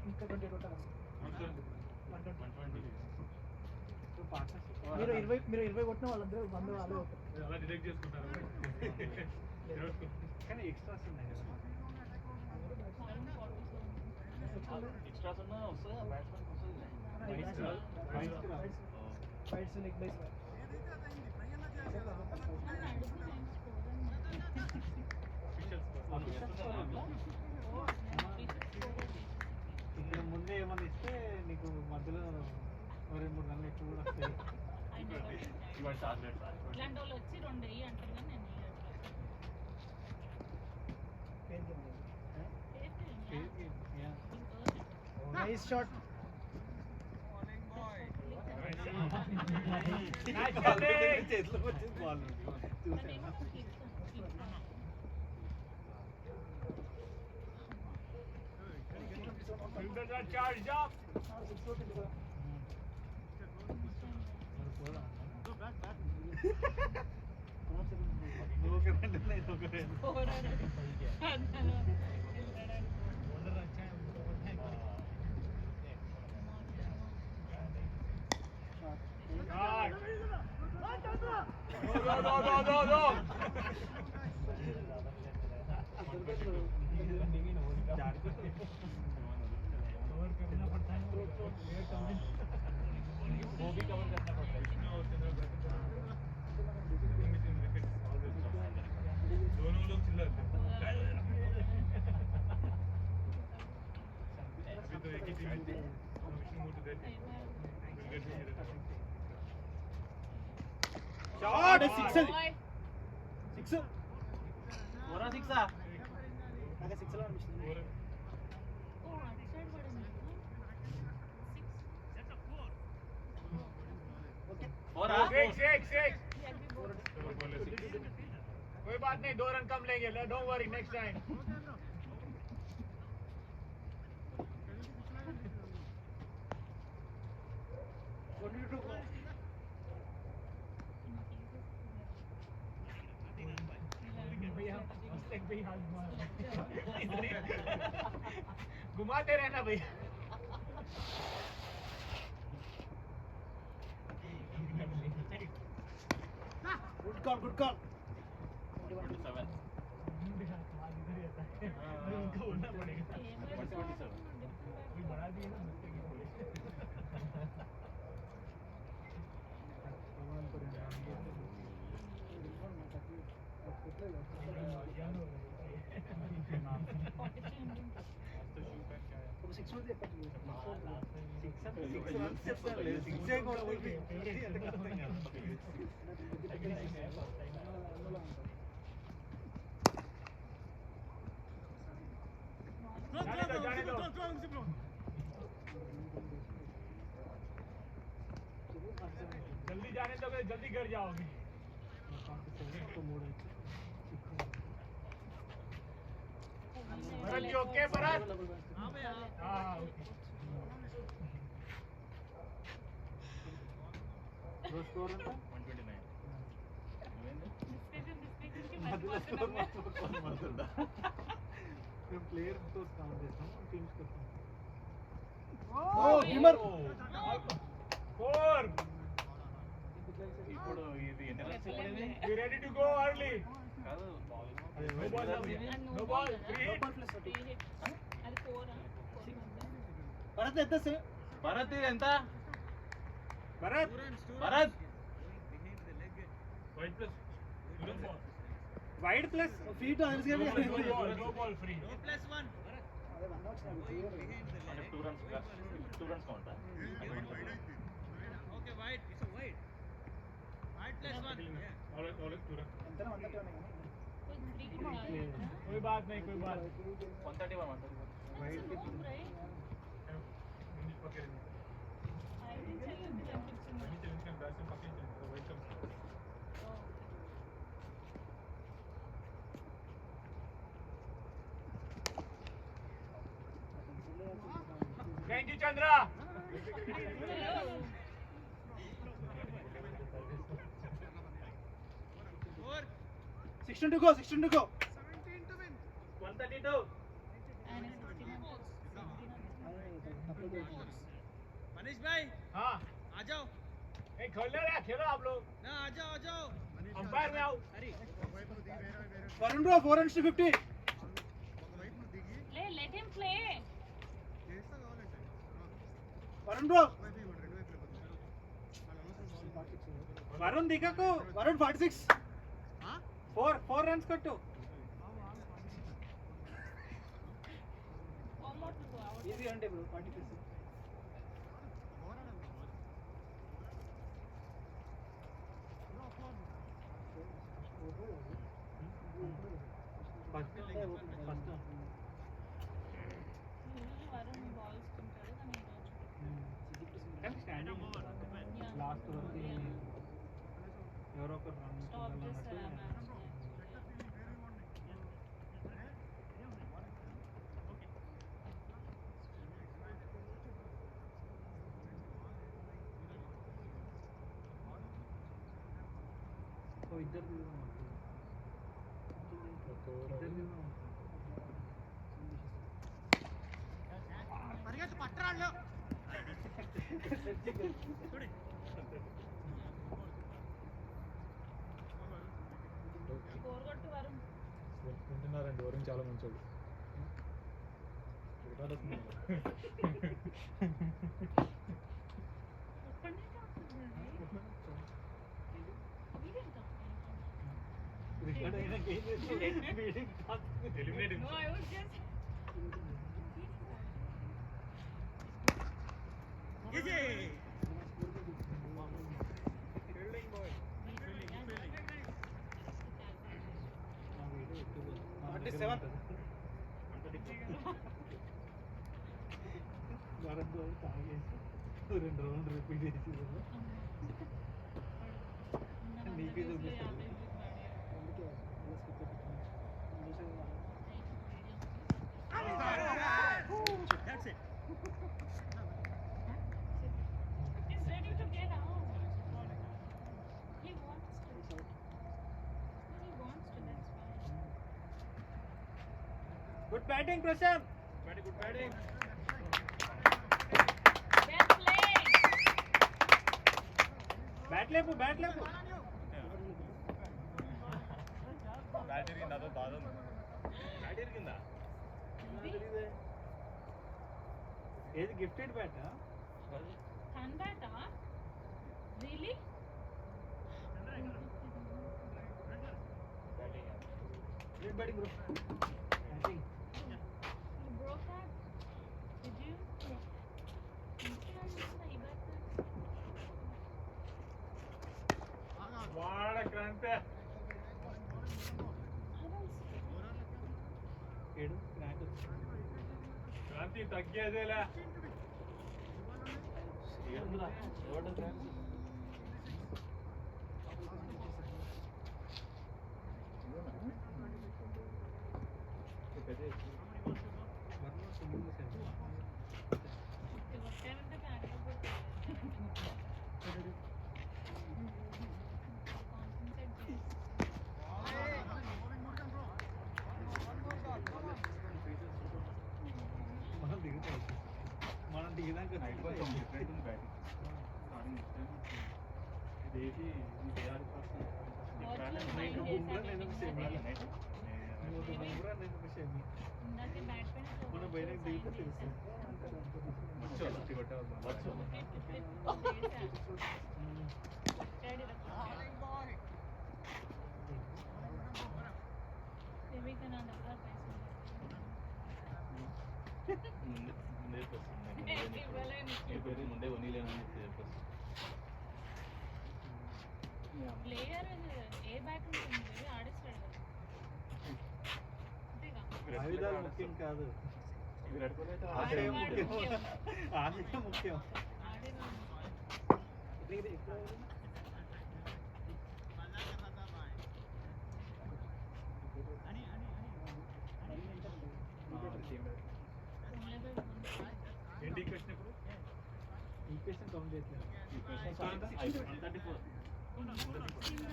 Speaker 2: ఇంకా 20 కొట్టాలి
Speaker 5: 120
Speaker 4: పార్ట్నర్షిప్
Speaker 3: మీరు 20 కొట్టిన వాళ్ళందరూ 100 వాళ్ళే కొట్టారు.
Speaker 1: అలా డిడక్ట్ చేసుకుంటారు
Speaker 4: కానీ ఎక్స్ట్రాస్ ఉన్నాయి కదా.
Speaker 5: ఎక్స్ట్రాస్ ఉన్నా వస్తుందా బ్యాట్స్మెన్ వస్తుంది
Speaker 3: ఫైట్స్ లెగ్ బైస్
Speaker 4: ఇక్కడ ముందే ఏమన్నా ఇస్తే నీకు మధ్యలో 2-3 రన్లు ఎక్కువ కూడా వస్తాయి.
Speaker 5: ఇవాళ చాక్లెట్
Speaker 7: ఇట్లాంటి వాళ్ళు వచ్చి 2 వెయ్యి అంటారు కానీ నేను
Speaker 3: నైస్ షాట్.
Speaker 4: చేతిలో వచ్చింది బాల్ చూసాను.
Speaker 1: చార్జ్ అప్ वो भी कवर करना पड़ता है दोनों लोग चिल्लाते हैं अभी तो एक ही टीम है
Speaker 3: షాట్ 6 అది 6
Speaker 5: ఓరా సిక్సా
Speaker 3: నాకు 6 లో అనిపిస్తుంది.
Speaker 5: ఓరా
Speaker 1: कोई बात नहीं 2 रन कम लेंगे डोंट वरी नेक्स्ट टाइम घुमाते रहना भैया
Speaker 3: గుడ్ కాల్ గుడ్ కాల్.
Speaker 5: 27
Speaker 1: उनका उड़ना पड़ेगा
Speaker 5: 127
Speaker 1: कोई बढ़ा दिए ना
Speaker 3: ఒక 6 ఉంది చెప్పండి.
Speaker 1: जल्दी जाने दोगे जल्दी घर जाओगे भरत जी ओके भरत हाँ ओके
Speaker 4: స్కోర్ ఎంత
Speaker 5: 129
Speaker 4: మేము ప్లేయర్ తో కౌంట్ చేస్తాం టీమ్స్ కోసం.
Speaker 3: ఓ గిమర్
Speaker 1: 4
Speaker 5: ఇప్పుడు ఇది ఎన్ని రన్స్ పడింది
Speaker 1: we ready to go early
Speaker 5: కాదు
Speaker 1: no ball no ball free hit.
Speaker 7: అది 4
Speaker 3: భరత్ ఎంత సేవ్
Speaker 5: భరత్ ఇది ఎంత
Speaker 1: Bharat
Speaker 5: Bharat
Speaker 1: white plus
Speaker 3: wide plus feet తెలుసు కానీ
Speaker 1: no ball free
Speaker 3: అదే 1 వచ్చిన
Speaker 5: అంటే 2 రన్స్ ప్లస్ 2 రన్స్ కౌంటా
Speaker 6: Okay, wide. It's a wide. Wide plus 1.
Speaker 1: all पूरा
Speaker 3: ఎంత 130
Speaker 1: कोई बात नहीं
Speaker 5: 131
Speaker 1: इंग्लिश पकड़ बैट्समैन पकड़ white come thank you Chandra
Speaker 3: 16 to go 17 to go
Speaker 1: 132
Speaker 6: Manish bhai,
Speaker 1: हाँ
Speaker 6: आ जाओ.
Speaker 1: खेलने रहे खेलो आप लोग
Speaker 6: ना आ जाओ
Speaker 1: अंपायर में आओ
Speaker 6: हरी
Speaker 3: Varun bro, 4:50.
Speaker 7: let him play.
Speaker 3: Varun bro. Varun దిగకు. Varun 46. 4 runs కొట్టు.
Speaker 7: One more to go out.
Speaker 3: Easy అంటే bro 46.
Speaker 7: Usually Varun balls తింటాడు కానీ ఈరోజు
Speaker 4: స్టాండింగ్ లాస్ట్ వరకు ఎవరో ఒకరు రన్
Speaker 7: స్టాప్ చేస్తారా మ్యాచ్.
Speaker 4: ఇద్దరు
Speaker 2: పరిగెత్తు పట్టరాళ్ళు
Speaker 7: స్కోర్ కొట్టు వరుణ్.
Speaker 1: కొట్టుకుంటున్నారండి వరుణ్ చాలా మంచోడు
Speaker 7: ఒక్కడే కాకుండా video
Speaker 1: eliminating
Speaker 7: No, I was just
Speaker 6: easy
Speaker 3: fielding boy. 47.
Speaker 4: రెండు రౌండ్ రిపీట్ చేసి నీకే చూపిస్తాను.
Speaker 6: That's it
Speaker 7: He's ready to get out. He wants to. He wants to, that's fine.
Speaker 3: Good batting, Prashant.
Speaker 1: Very good batting.
Speaker 7: Well played.
Speaker 3: Bat lepu, bat lepu.
Speaker 1: Bat ఇరిగింది అదో బాధ ఉంది bat ఇరిగిందా
Speaker 4: ఏది gifted bat
Speaker 7: Can that, huh? Really?
Speaker 3: Great batting, bro.
Speaker 4: Batting
Speaker 7: You broke that? Did you?
Speaker 1: వాడకంతే
Speaker 4: ఏడు crack
Speaker 1: Kranti తగ్గేదేలే
Speaker 4: మనం దిగుతాం మనం దిగినాక మన బయట దిగితే తెలుసు
Speaker 1: ముందే కొనిలేనని
Speaker 7: ప్లేయర్ ఏ బ్యాట్ ఉంటుంది ఆడిస్తాడు కదా
Speaker 4: ఆయుధాలు ముఖ్యం కాదు
Speaker 7: ఆడేవాడు ముఖ్యం.
Speaker 4: ఆశయం ముఖ్యం
Speaker 7: ఆడేవాడు
Speaker 1: ఏంటి క్వశ్చన్ ఇప్పుడు
Speaker 4: ఈక్వేషన్ కౌంట్ చేయట్లేదు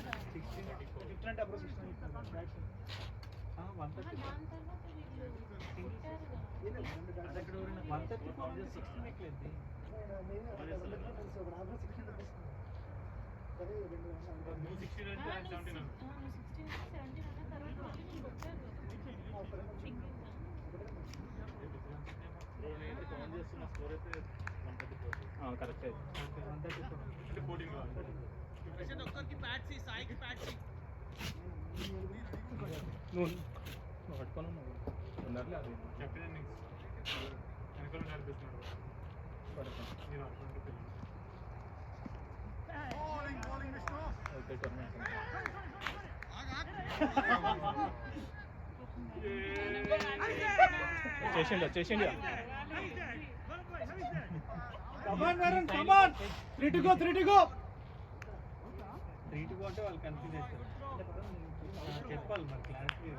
Speaker 3: Different approach, 16 bats.
Speaker 4: 130
Speaker 7: దాని తర్వాత వీళ్ళు కొట్టారు కదా.
Speaker 4: 134 16 ఎట్లేదు
Speaker 1: నువ్వు 16 అంటే ఆయన 17 అన్న.
Speaker 7: 16, 17 అన్న తర్వాత మళ్ళీ నేను కొట్టాను. సింగిల్
Speaker 1: కరెక్ట్ అంటే 14 కావాలి.
Speaker 6: वैसे डॉक्टर की पैट सी साई की पैट सी
Speaker 1: నువ్వు పట్టుకొని ఉన్నారులే అది కెప్టెన్ వెనకాల నడిపిస్తున్నాడు మీరు అటువంటి తెలియదు ఓకే చేసిండు
Speaker 3: Come on, Varun, come on. 3 to go.
Speaker 4: 3 to go అంటే వాళ్ళు కన్ఫ్యూజ్ అవుతారు. చెప్పాలి మరి క్లారిటీ.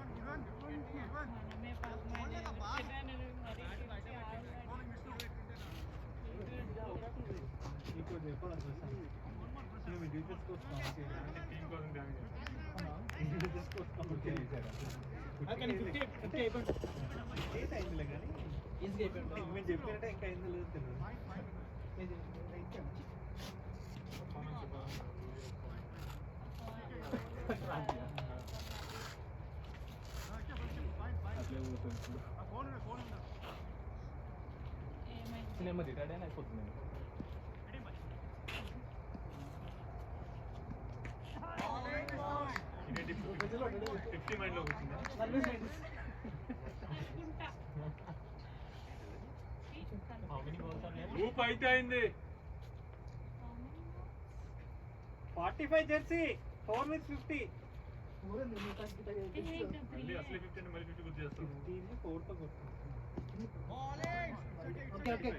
Speaker 7: మనమే పాపం ఆయన చిన్నానని మరి
Speaker 4: నీకు చెప్పాలనుకుంటున్నాను నువ్వు టీచర్స్ కోసం
Speaker 1: టీం కోసం డ్యామేజ్
Speaker 4: టీచర్స్ కోసం అయిందిలే కానీ మేము చెప్పినట్టే ఇంకా అయిందో లేదో తెలియదు.
Speaker 7: ఏమైంది
Speaker 1: సినిమా రిటైర్డ్ అయినా అయిపోతుంది 50 మైండ్లో వచ్చిందా ఊపు అయితే అయింది
Speaker 4: 45 జెర్సీ 4 with 50
Speaker 1: మళ్ళీ అసలే 50 అంటే మళ్ళీ 50 గుర్తు చేస్తాను
Speaker 4: 50 4 తో కొట్టు.
Speaker 3: Okay.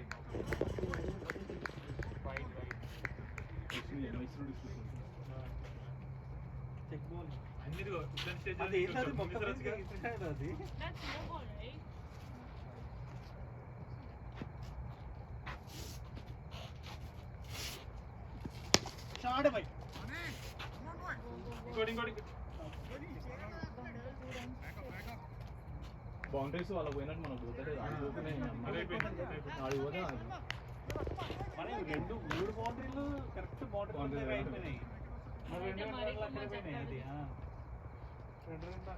Speaker 4: చెక్ బాల్
Speaker 1: అన్నిటిగో ఇట్లాంటి స్టేజ్
Speaker 4: అది ఏంటది మొక్క మంచిగా ఇస్తున్నాడు అది.
Speaker 7: That's no ball, right?
Speaker 3: Shot bhai.
Speaker 1: ఇంకోటి బౌండరీస్ వాళ్ళ పోయినట్టు మనకు పోతలేదు ఆడి పోతే
Speaker 4: మన 2-3 బౌండరీలు కరెక్ట్ బౌండరీ అయిపోయినాయి. మరి 2 రన్లు అక్కడే పోయినాయి అది. 2 రన్లు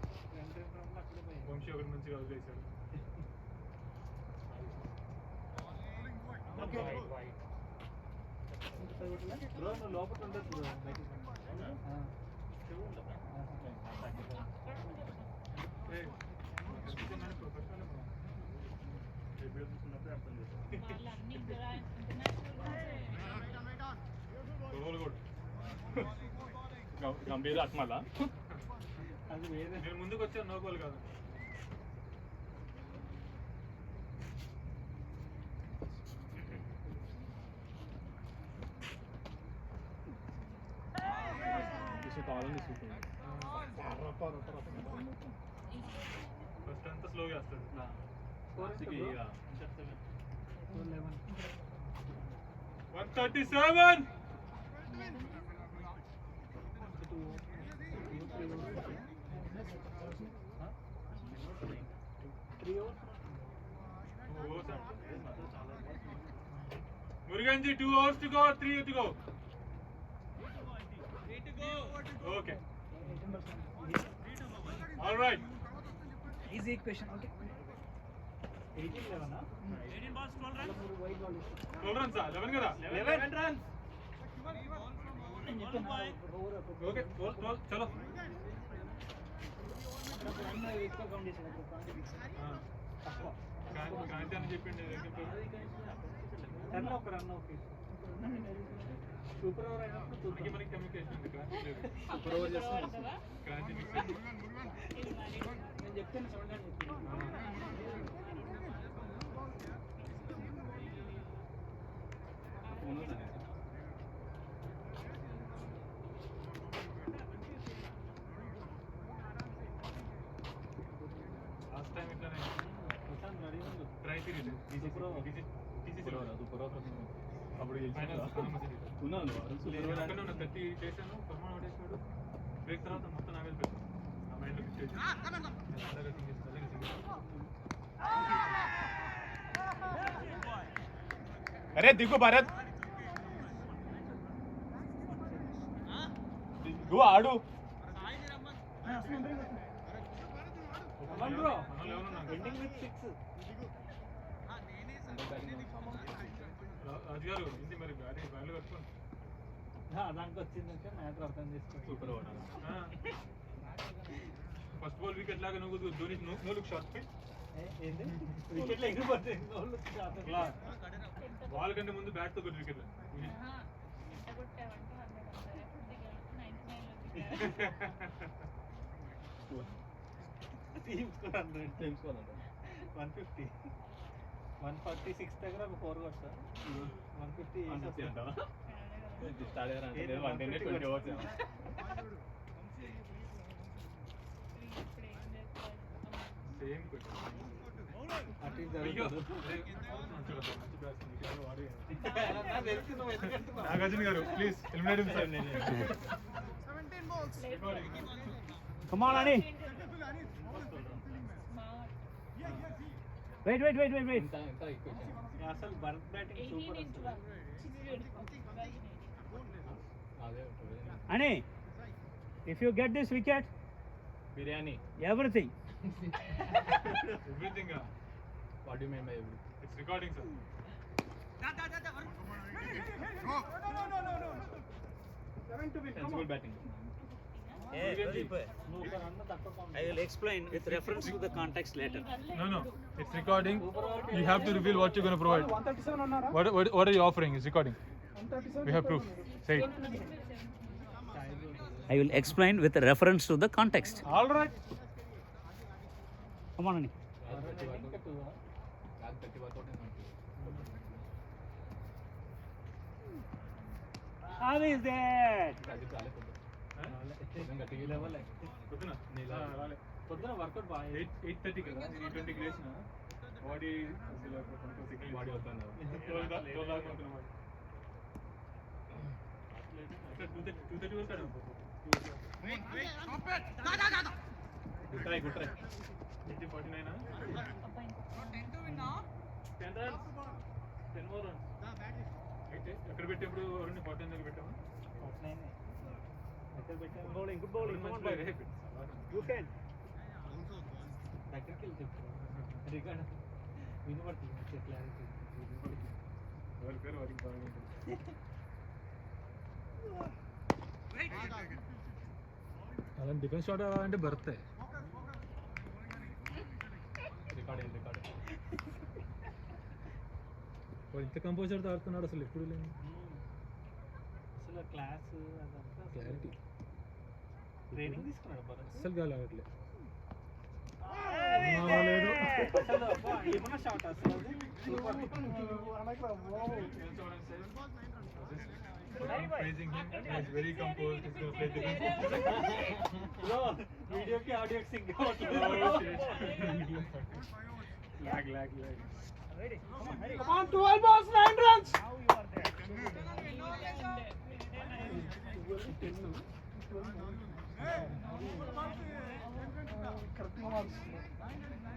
Speaker 4: అక్కడే పోయినాయి.
Speaker 1: వంశీ ఒకటి మంచిగా వదిలేశాడు
Speaker 4: బ్రో నువ్వు లోపల ఉండదు బ్రో బయటికి
Speaker 7: వాళ్ళు అన్ని ఇంటర్నేషనల్
Speaker 1: గంభీర ఆత్మల
Speaker 4: అది వేరే.
Speaker 1: నేను ముందుకు వచ్చాను నో గోల్ కాదు ఫస్ట్ అంతా స్లోగా వస్తుంది
Speaker 4: స్కోర్ ఎంత bro?
Speaker 1: 137 Muruganji 2 hours to go, 3 to go.
Speaker 6: 3 to go.
Speaker 1: Okay. All right.
Speaker 3: Easy question. Okay.
Speaker 4: 18-11 ఆ?
Speaker 6: 18 balls 12 runs.
Speaker 1: 12 runs, 11 కదా?
Speaker 4: 11 runs.
Speaker 1: Okay, 12, chalo. క్రాంతి అని చెప్పిండి
Speaker 4: రన్ ఒక రన్ ఓకే. సూపర్ ఓవర్ అయినప్పుడు
Speaker 1: మనకి మనకి కమ్యూనికేషన్ ఉంది క్రాంతి లేదు
Speaker 7: సూపర్ ఓవర్ చేస్తావా
Speaker 1: క్రాంతి మిక్స్
Speaker 7: ఇది మరి
Speaker 3: నేను చెప్తాను చూడండి అని చెప్పి
Speaker 1: లాస్ట్ టైం ఇట్లానే ట్రై సిరీస్ అప్పుడు ఉన్నాను 30 చేశాను పర్మాన్ పడేసాడు బ్రేక్ తర్వాత మొత్తం నా వెళ్ళిపోయాను నా మైండ్లో ఫిక్స్ చేసి అరే దిగు భరత్ నువ్వు ఆడు
Speaker 3: బ్రో ఎండింగ్ విత్ 6
Speaker 1: రాజుగారు ఇది మరి బ్యాలు కట్టుకోండి
Speaker 3: దానికి వచ్చిందంటే మ్యాటర్ అర్థం చేసుకోండి.
Speaker 1: సూపర్ ఫస్ట్ బాల్ వికెట్ లాగా నువ్వు ధోని నో లుక్ షాట్
Speaker 3: ఏంటి వికెట్లు ఎగిరిపోతాయి
Speaker 1: బాల్ కంటే ముందు బ్యాట్ తో కొట్టి వికెట్
Speaker 7: ఎంత కొట్టావంటే 100 అంటారు. ఎప్పుడు దిగాను 99 లో దిగాను.
Speaker 3: 150 146 దగ్గర ఒక 4 కొట్టా 150
Speaker 1: అంటావా
Speaker 7: ఇప్పుడు ఏం చేస్తారు?
Speaker 1: సేమ్
Speaker 3: అటు ఇటు జరుగుతుంది. నాకు తెలుసు నువ్వు ఎందుకంటున్నావు.
Speaker 1: నాగార్జున గారు please eliminate
Speaker 2: 17 balls.
Speaker 3: Come on, Ani.
Speaker 7: Smart.
Speaker 3: Wait. అసలు Bharat batting
Speaker 7: 18
Speaker 3: super
Speaker 7: into 1. It's beautiful. Very nice.
Speaker 3: Ani, if you get this wicket,
Speaker 1: biryani
Speaker 3: everything.
Speaker 1: Everything what do you mean by everything it's recording sir sensible batting
Speaker 3: I will explain with reference to the context later.
Speaker 1: No, it's recording. You have to reveal what you're going to provide. What are you offering? It's recording. We have proof. Say it.
Speaker 3: I will explain with reference to the context.
Speaker 1: All right.
Speaker 3: Come on, Ani. How is that? పొద్దున work out బాగా
Speaker 1: 8:30 కదా 8:20 లేచిన body అసలు body వస్తాను 12 దాకా అనుకున్నాం 2:30 వరకు good try 49 10 more runs అయితే ఎక్కడ పెట్టేప్పుడు ఎవరిని 49 దగ్గర పెట్టాము
Speaker 3: Bowling, good bowling. Come on, boy. You can. దగ్గరికి వెళ్ళి చెప్తాను రికార్డ్ వినబడుతుంది క్లారిటీ
Speaker 1: ఎవరి పేరు వారికి బాగుంటుంది అలా డిఫెన్స్ షాట్ అంటే భర్తే రికార్డ్ ఇంత కంపోజర్తో ఆడుతున్నాడు అసలు ఎప్పుడు లేదు
Speaker 3: అసలు క్లాస్ అదంతా
Speaker 1: క్లారిటీ
Speaker 3: ట్రైనింగ్ తీసుకున్నాడు భరత్
Speaker 1: అసలు గాలి ఆగట్లేదు
Speaker 3: అసలు అబ్బా, ఏమన్నా షాట్ అసలు అది super
Speaker 1: praising him. He's very composed. He's going to play defense.
Speaker 3: Bro వీడియోకి ఆడియోకి sync
Speaker 1: Lag.
Speaker 3: Come on, 12 balls, 9 runs.
Speaker 7: Now you are there.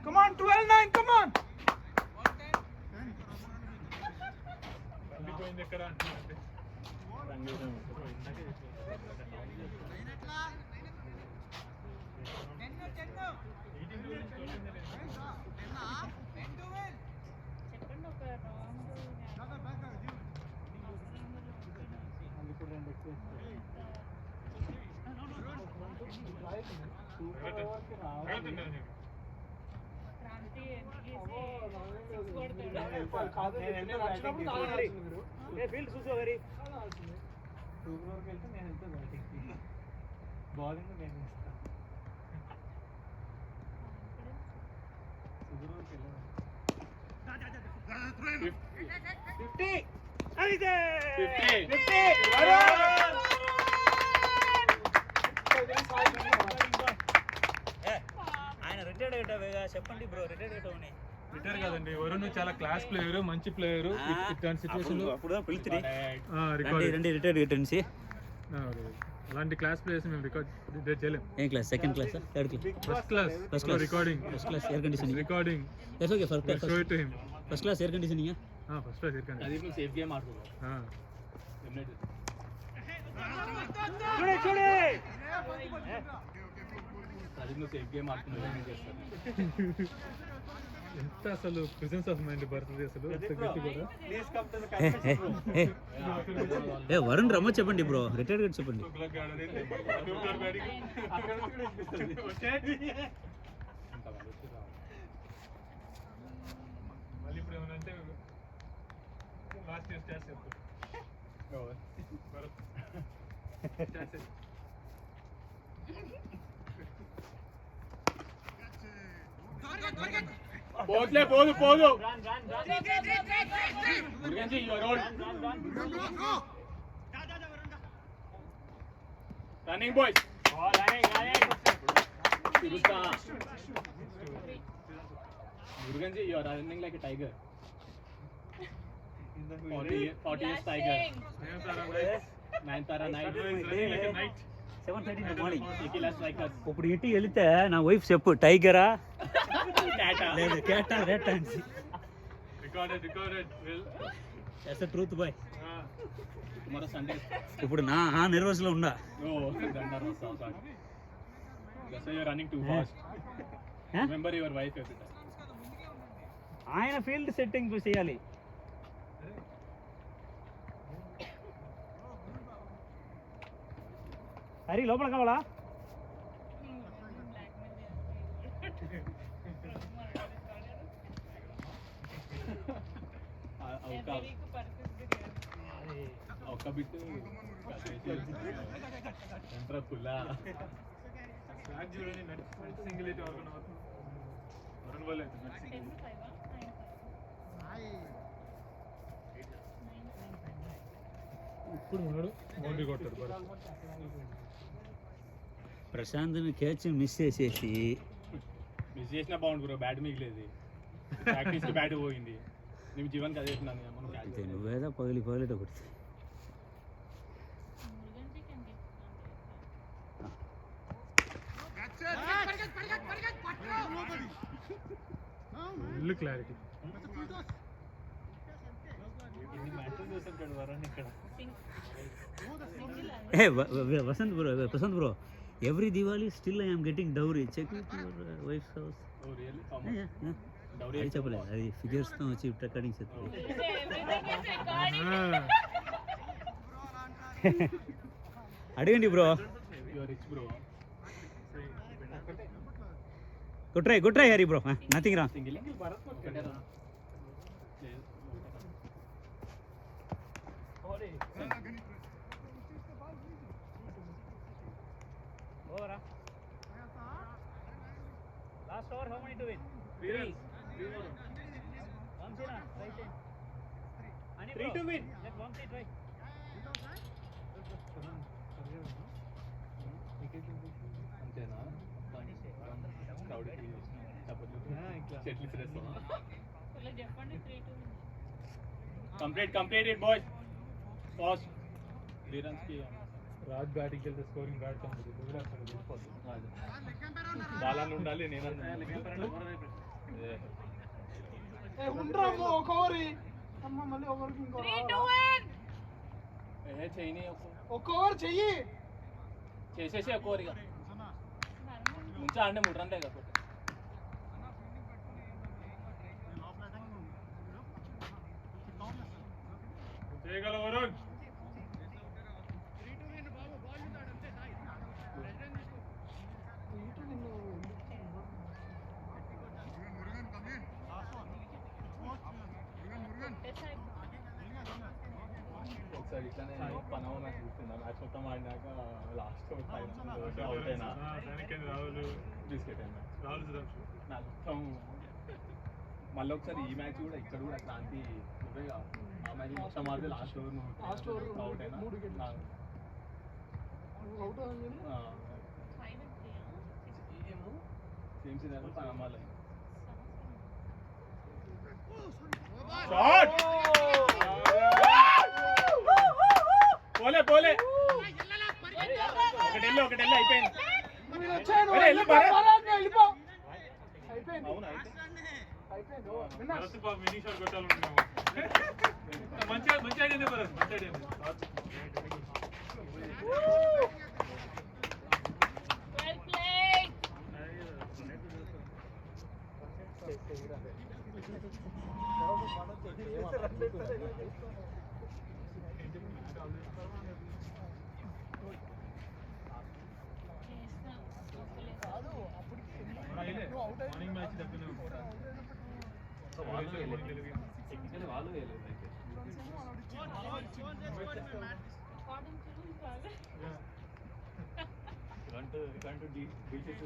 Speaker 3: Come on, 12-9, come on.
Speaker 1: ఉండిపోయింది ఎక్కడ అంటే
Speaker 7: చెప్పండి ఒక రాంగ్ క్రాంతి
Speaker 3: ఫీల్డ్ చూసా వెరీ సూపర్ వరకు వెళ్తే నేను వెళ్తా బ్యాటింగ్కి బౌలింగ్ నేను ఇస్తాను సూపర్ వరకు వెళ్ళాను 50 అయితే 50 ఆయన రిటైర్డ్ అయ్యేటవేగా చెప్పండి బ్రో రిటైర్డ్ అయ్యేటవని
Speaker 1: రిటైర్ కాదండి వరుణ్ చాలా క్లాస్ ప్లేయర్ మంచి ప్లేయర్ ఇట్లాంటి సిచ్యువేషన్ లో
Speaker 3: అప్పుడు పిలుతురి
Speaker 1: రికార్డ్
Speaker 3: రండి రిటైర్డ్ రిటర్న్స్
Speaker 1: అలాంటి క్లాస్ ప్లేయర్స్ మేము రికార్డ్ చేయలేం
Speaker 3: ఏం class second class third class
Speaker 1: first class recording
Speaker 3: first class air conditioning
Speaker 1: recording
Speaker 3: that's okay for
Speaker 1: show it to him
Speaker 3: first class air conditioning
Speaker 1: first class recording
Speaker 3: అది safe game ఆడుతున్నా
Speaker 4: చూడే
Speaker 1: అది నువ్వు safe game ఆడుతున్నావు ఏం చేస్తాను
Speaker 3: ఎంత అసలు ప్రెసెన్స్ ఆఫ్ మైండ్ పడుతుంది అసలు ఎంత గట్టి కూడా.
Speaker 4: ప్లీజ్ కమ్ టు ద
Speaker 8: ఏ వరుణ్ రమ్మ చెప్పండి బ్రో, రిటైర్డ్ కూడా చెప్పండి.
Speaker 3: మళ్ళీ ఇప్పుడు ఏమైనా అంటే లాస్ట్ ఇయర్ స్టాట్స్ చెప్పు.
Speaker 1: పోదులే పోదు మురుగన్జీ యువర్ ఓల్డ్ రన్నింగ్ బాయ్స్ తిరుగుతా మురుగన్జీ your running like a tiger 40 years tiger Nayanthara night
Speaker 8: 7:30 in the morning.
Speaker 1: ఎకిలాస్ liker
Speaker 8: ఇప్పుడు ఇంటికి వెళితే నా వైఫ్ చెప్పు టైగరా
Speaker 1: టాటా
Speaker 8: లేదు కేటా రెడ్ అని.
Speaker 3: Recorded will
Speaker 8: that's the truth bye.
Speaker 1: Tomorrow Sunday
Speaker 8: ఇప్పుడు నా నర్వస్ లో ఉండా.
Speaker 1: ఓ దండర్ sorry just you are running too fast remember your wife every time.
Speaker 8: ఆయన ఫీల్డ్ సెట్టింగ్ చేయాలి. హరి లోపల కావాలా?
Speaker 1: ఒక్క బిట్ ఎంట్రా పుల్లా
Speaker 3: చూడండి నెట్ సింగిల్ అయితే వరకు వరుణ్ వల్ల అయితే ఇప్పుడు ఉన్నాడు బౌండరీ కొట్టాడు
Speaker 8: ప్రశాంత్ని క్యాచ్ మిస్ చేసేసి
Speaker 1: మిస్ చేసిన బాగుండు బ్రో, బ్యాట్ మిగిలేదు, ప్రాక్టీస్ కి బ్యాట్ పోయింది, నేను జీవన్ కదేసినాను మనం
Speaker 8: అంతే. నువ్వేదో పగిలిట కొడితే
Speaker 3: ఫుల్ క్లారిటీ.
Speaker 4: ఇన్ని మ్యాచెస్ చూస్తుంటాడు వరుణ్ ఇక్కడ.
Speaker 8: Hey, Prasant bro, every Diwali still I am getting dowry. Check with your wife's house.
Speaker 1: Oh really
Speaker 8: Yeah. అది చెప్పలేదు, అది ఫిగర్స్తో వచ్చి రికార్డింగ్ చెప్తుంది. అడగండి bro.
Speaker 1: Your rich bro.
Speaker 8: Good try Hari bro. Nothing రా.
Speaker 1: సింగిల్ ఒకటే రా.
Speaker 8: Last over, how many to win?
Speaker 3: 3.
Speaker 8: Vamsina, right hand. Ani
Speaker 4: 3 to win.
Speaker 8: Let Vamsi try.
Speaker 1: అంతేనా? క్రౌడ్ చెట్లు తిరేస్తావా? Complete it boys. Fast 3 runs కి
Speaker 3: Raj batting వెళ్తే scoring bat కమ్ముతుంది. నువ్వు అక్కడ వెళ్ళిపోతుంది.
Speaker 1: బాలన్ ఉండాలి, నేను చేయని
Speaker 2: ఒక్క ఓవర్ చెయ్యి.
Speaker 1: చేసేసి ఒక ఓవర్ ముంచా అంటే 3 runs లేకపోతే
Speaker 3: చేయగల వరుణ్.
Speaker 1: ఒకసారి ఇట్లానే పనవ మ్యాచ్ చూస్తున్నా, మ్యాచ్ మొత్తం ఆడినాక లాస్ట్ అవుట్ అయినా
Speaker 3: రాహుల్
Speaker 1: బిస్కెట్ అయినా
Speaker 3: రాహుల్ సుధాంశు.
Speaker 1: నాకు మొత్తం మళ్ళీ ఒకసారి ఈ మ్యాచ్ కూడా ఇక్కడ కూడా క్రాంతి నువ్వే కాదు, ఆ మ్యాచ్ మొత్తం ఆడితే లాస్ట్ ఓవర్ అవుట్ అయినా సేమ్ సీజన్ పనమ్మాలి పోలే ఒకటి అయిపోయింది. అవును
Speaker 3: భరత్ బాబు మినీ షాట్ కొట్టాలనుకున్నాము. మంచి ఐడియా భరత్, మంచి ఐడియా.
Speaker 1: మార్నింగ్ మ్యాచ్ తప్పిన టెక్నికల్ వాళ్ళు వేయలేదు
Speaker 7: According to you, brother.
Speaker 1: return to DCC.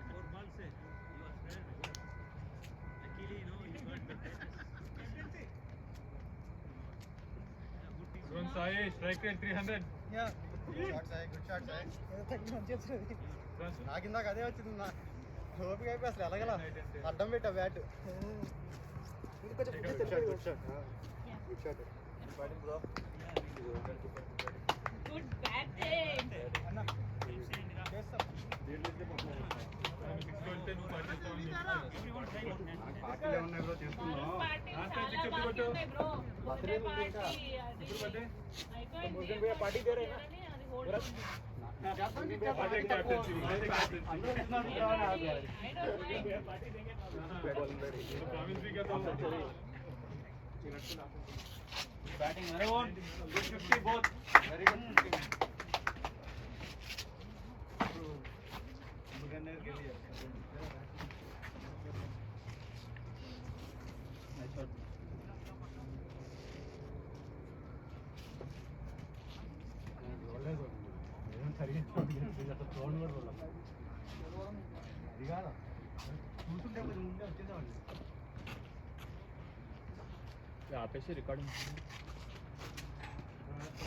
Speaker 5: Four balls, you are spread. Luckily, you got the
Speaker 1: Run Sai, strike rate 300.
Speaker 2: నాకు ఇందాక అదే వచ్చింది నా ఓపిక అయిపోయి అసలు ఎలాగలా అడ్డం పెట్టా బ్యాట్
Speaker 7: Good batting.
Speaker 3: పార్టీలో ఉన్నాయి బ్రో చేస్తున్నాం
Speaker 7: Party చాలా బాగుంది bro. Birthday party అది. అయిపోయింది.
Speaker 2: పార్టీ తేరే
Speaker 7: అది hold ఉంది. I don't mind.
Speaker 3: Batting around 50 both very good
Speaker 1: ఆపేసి రికార్డింగ్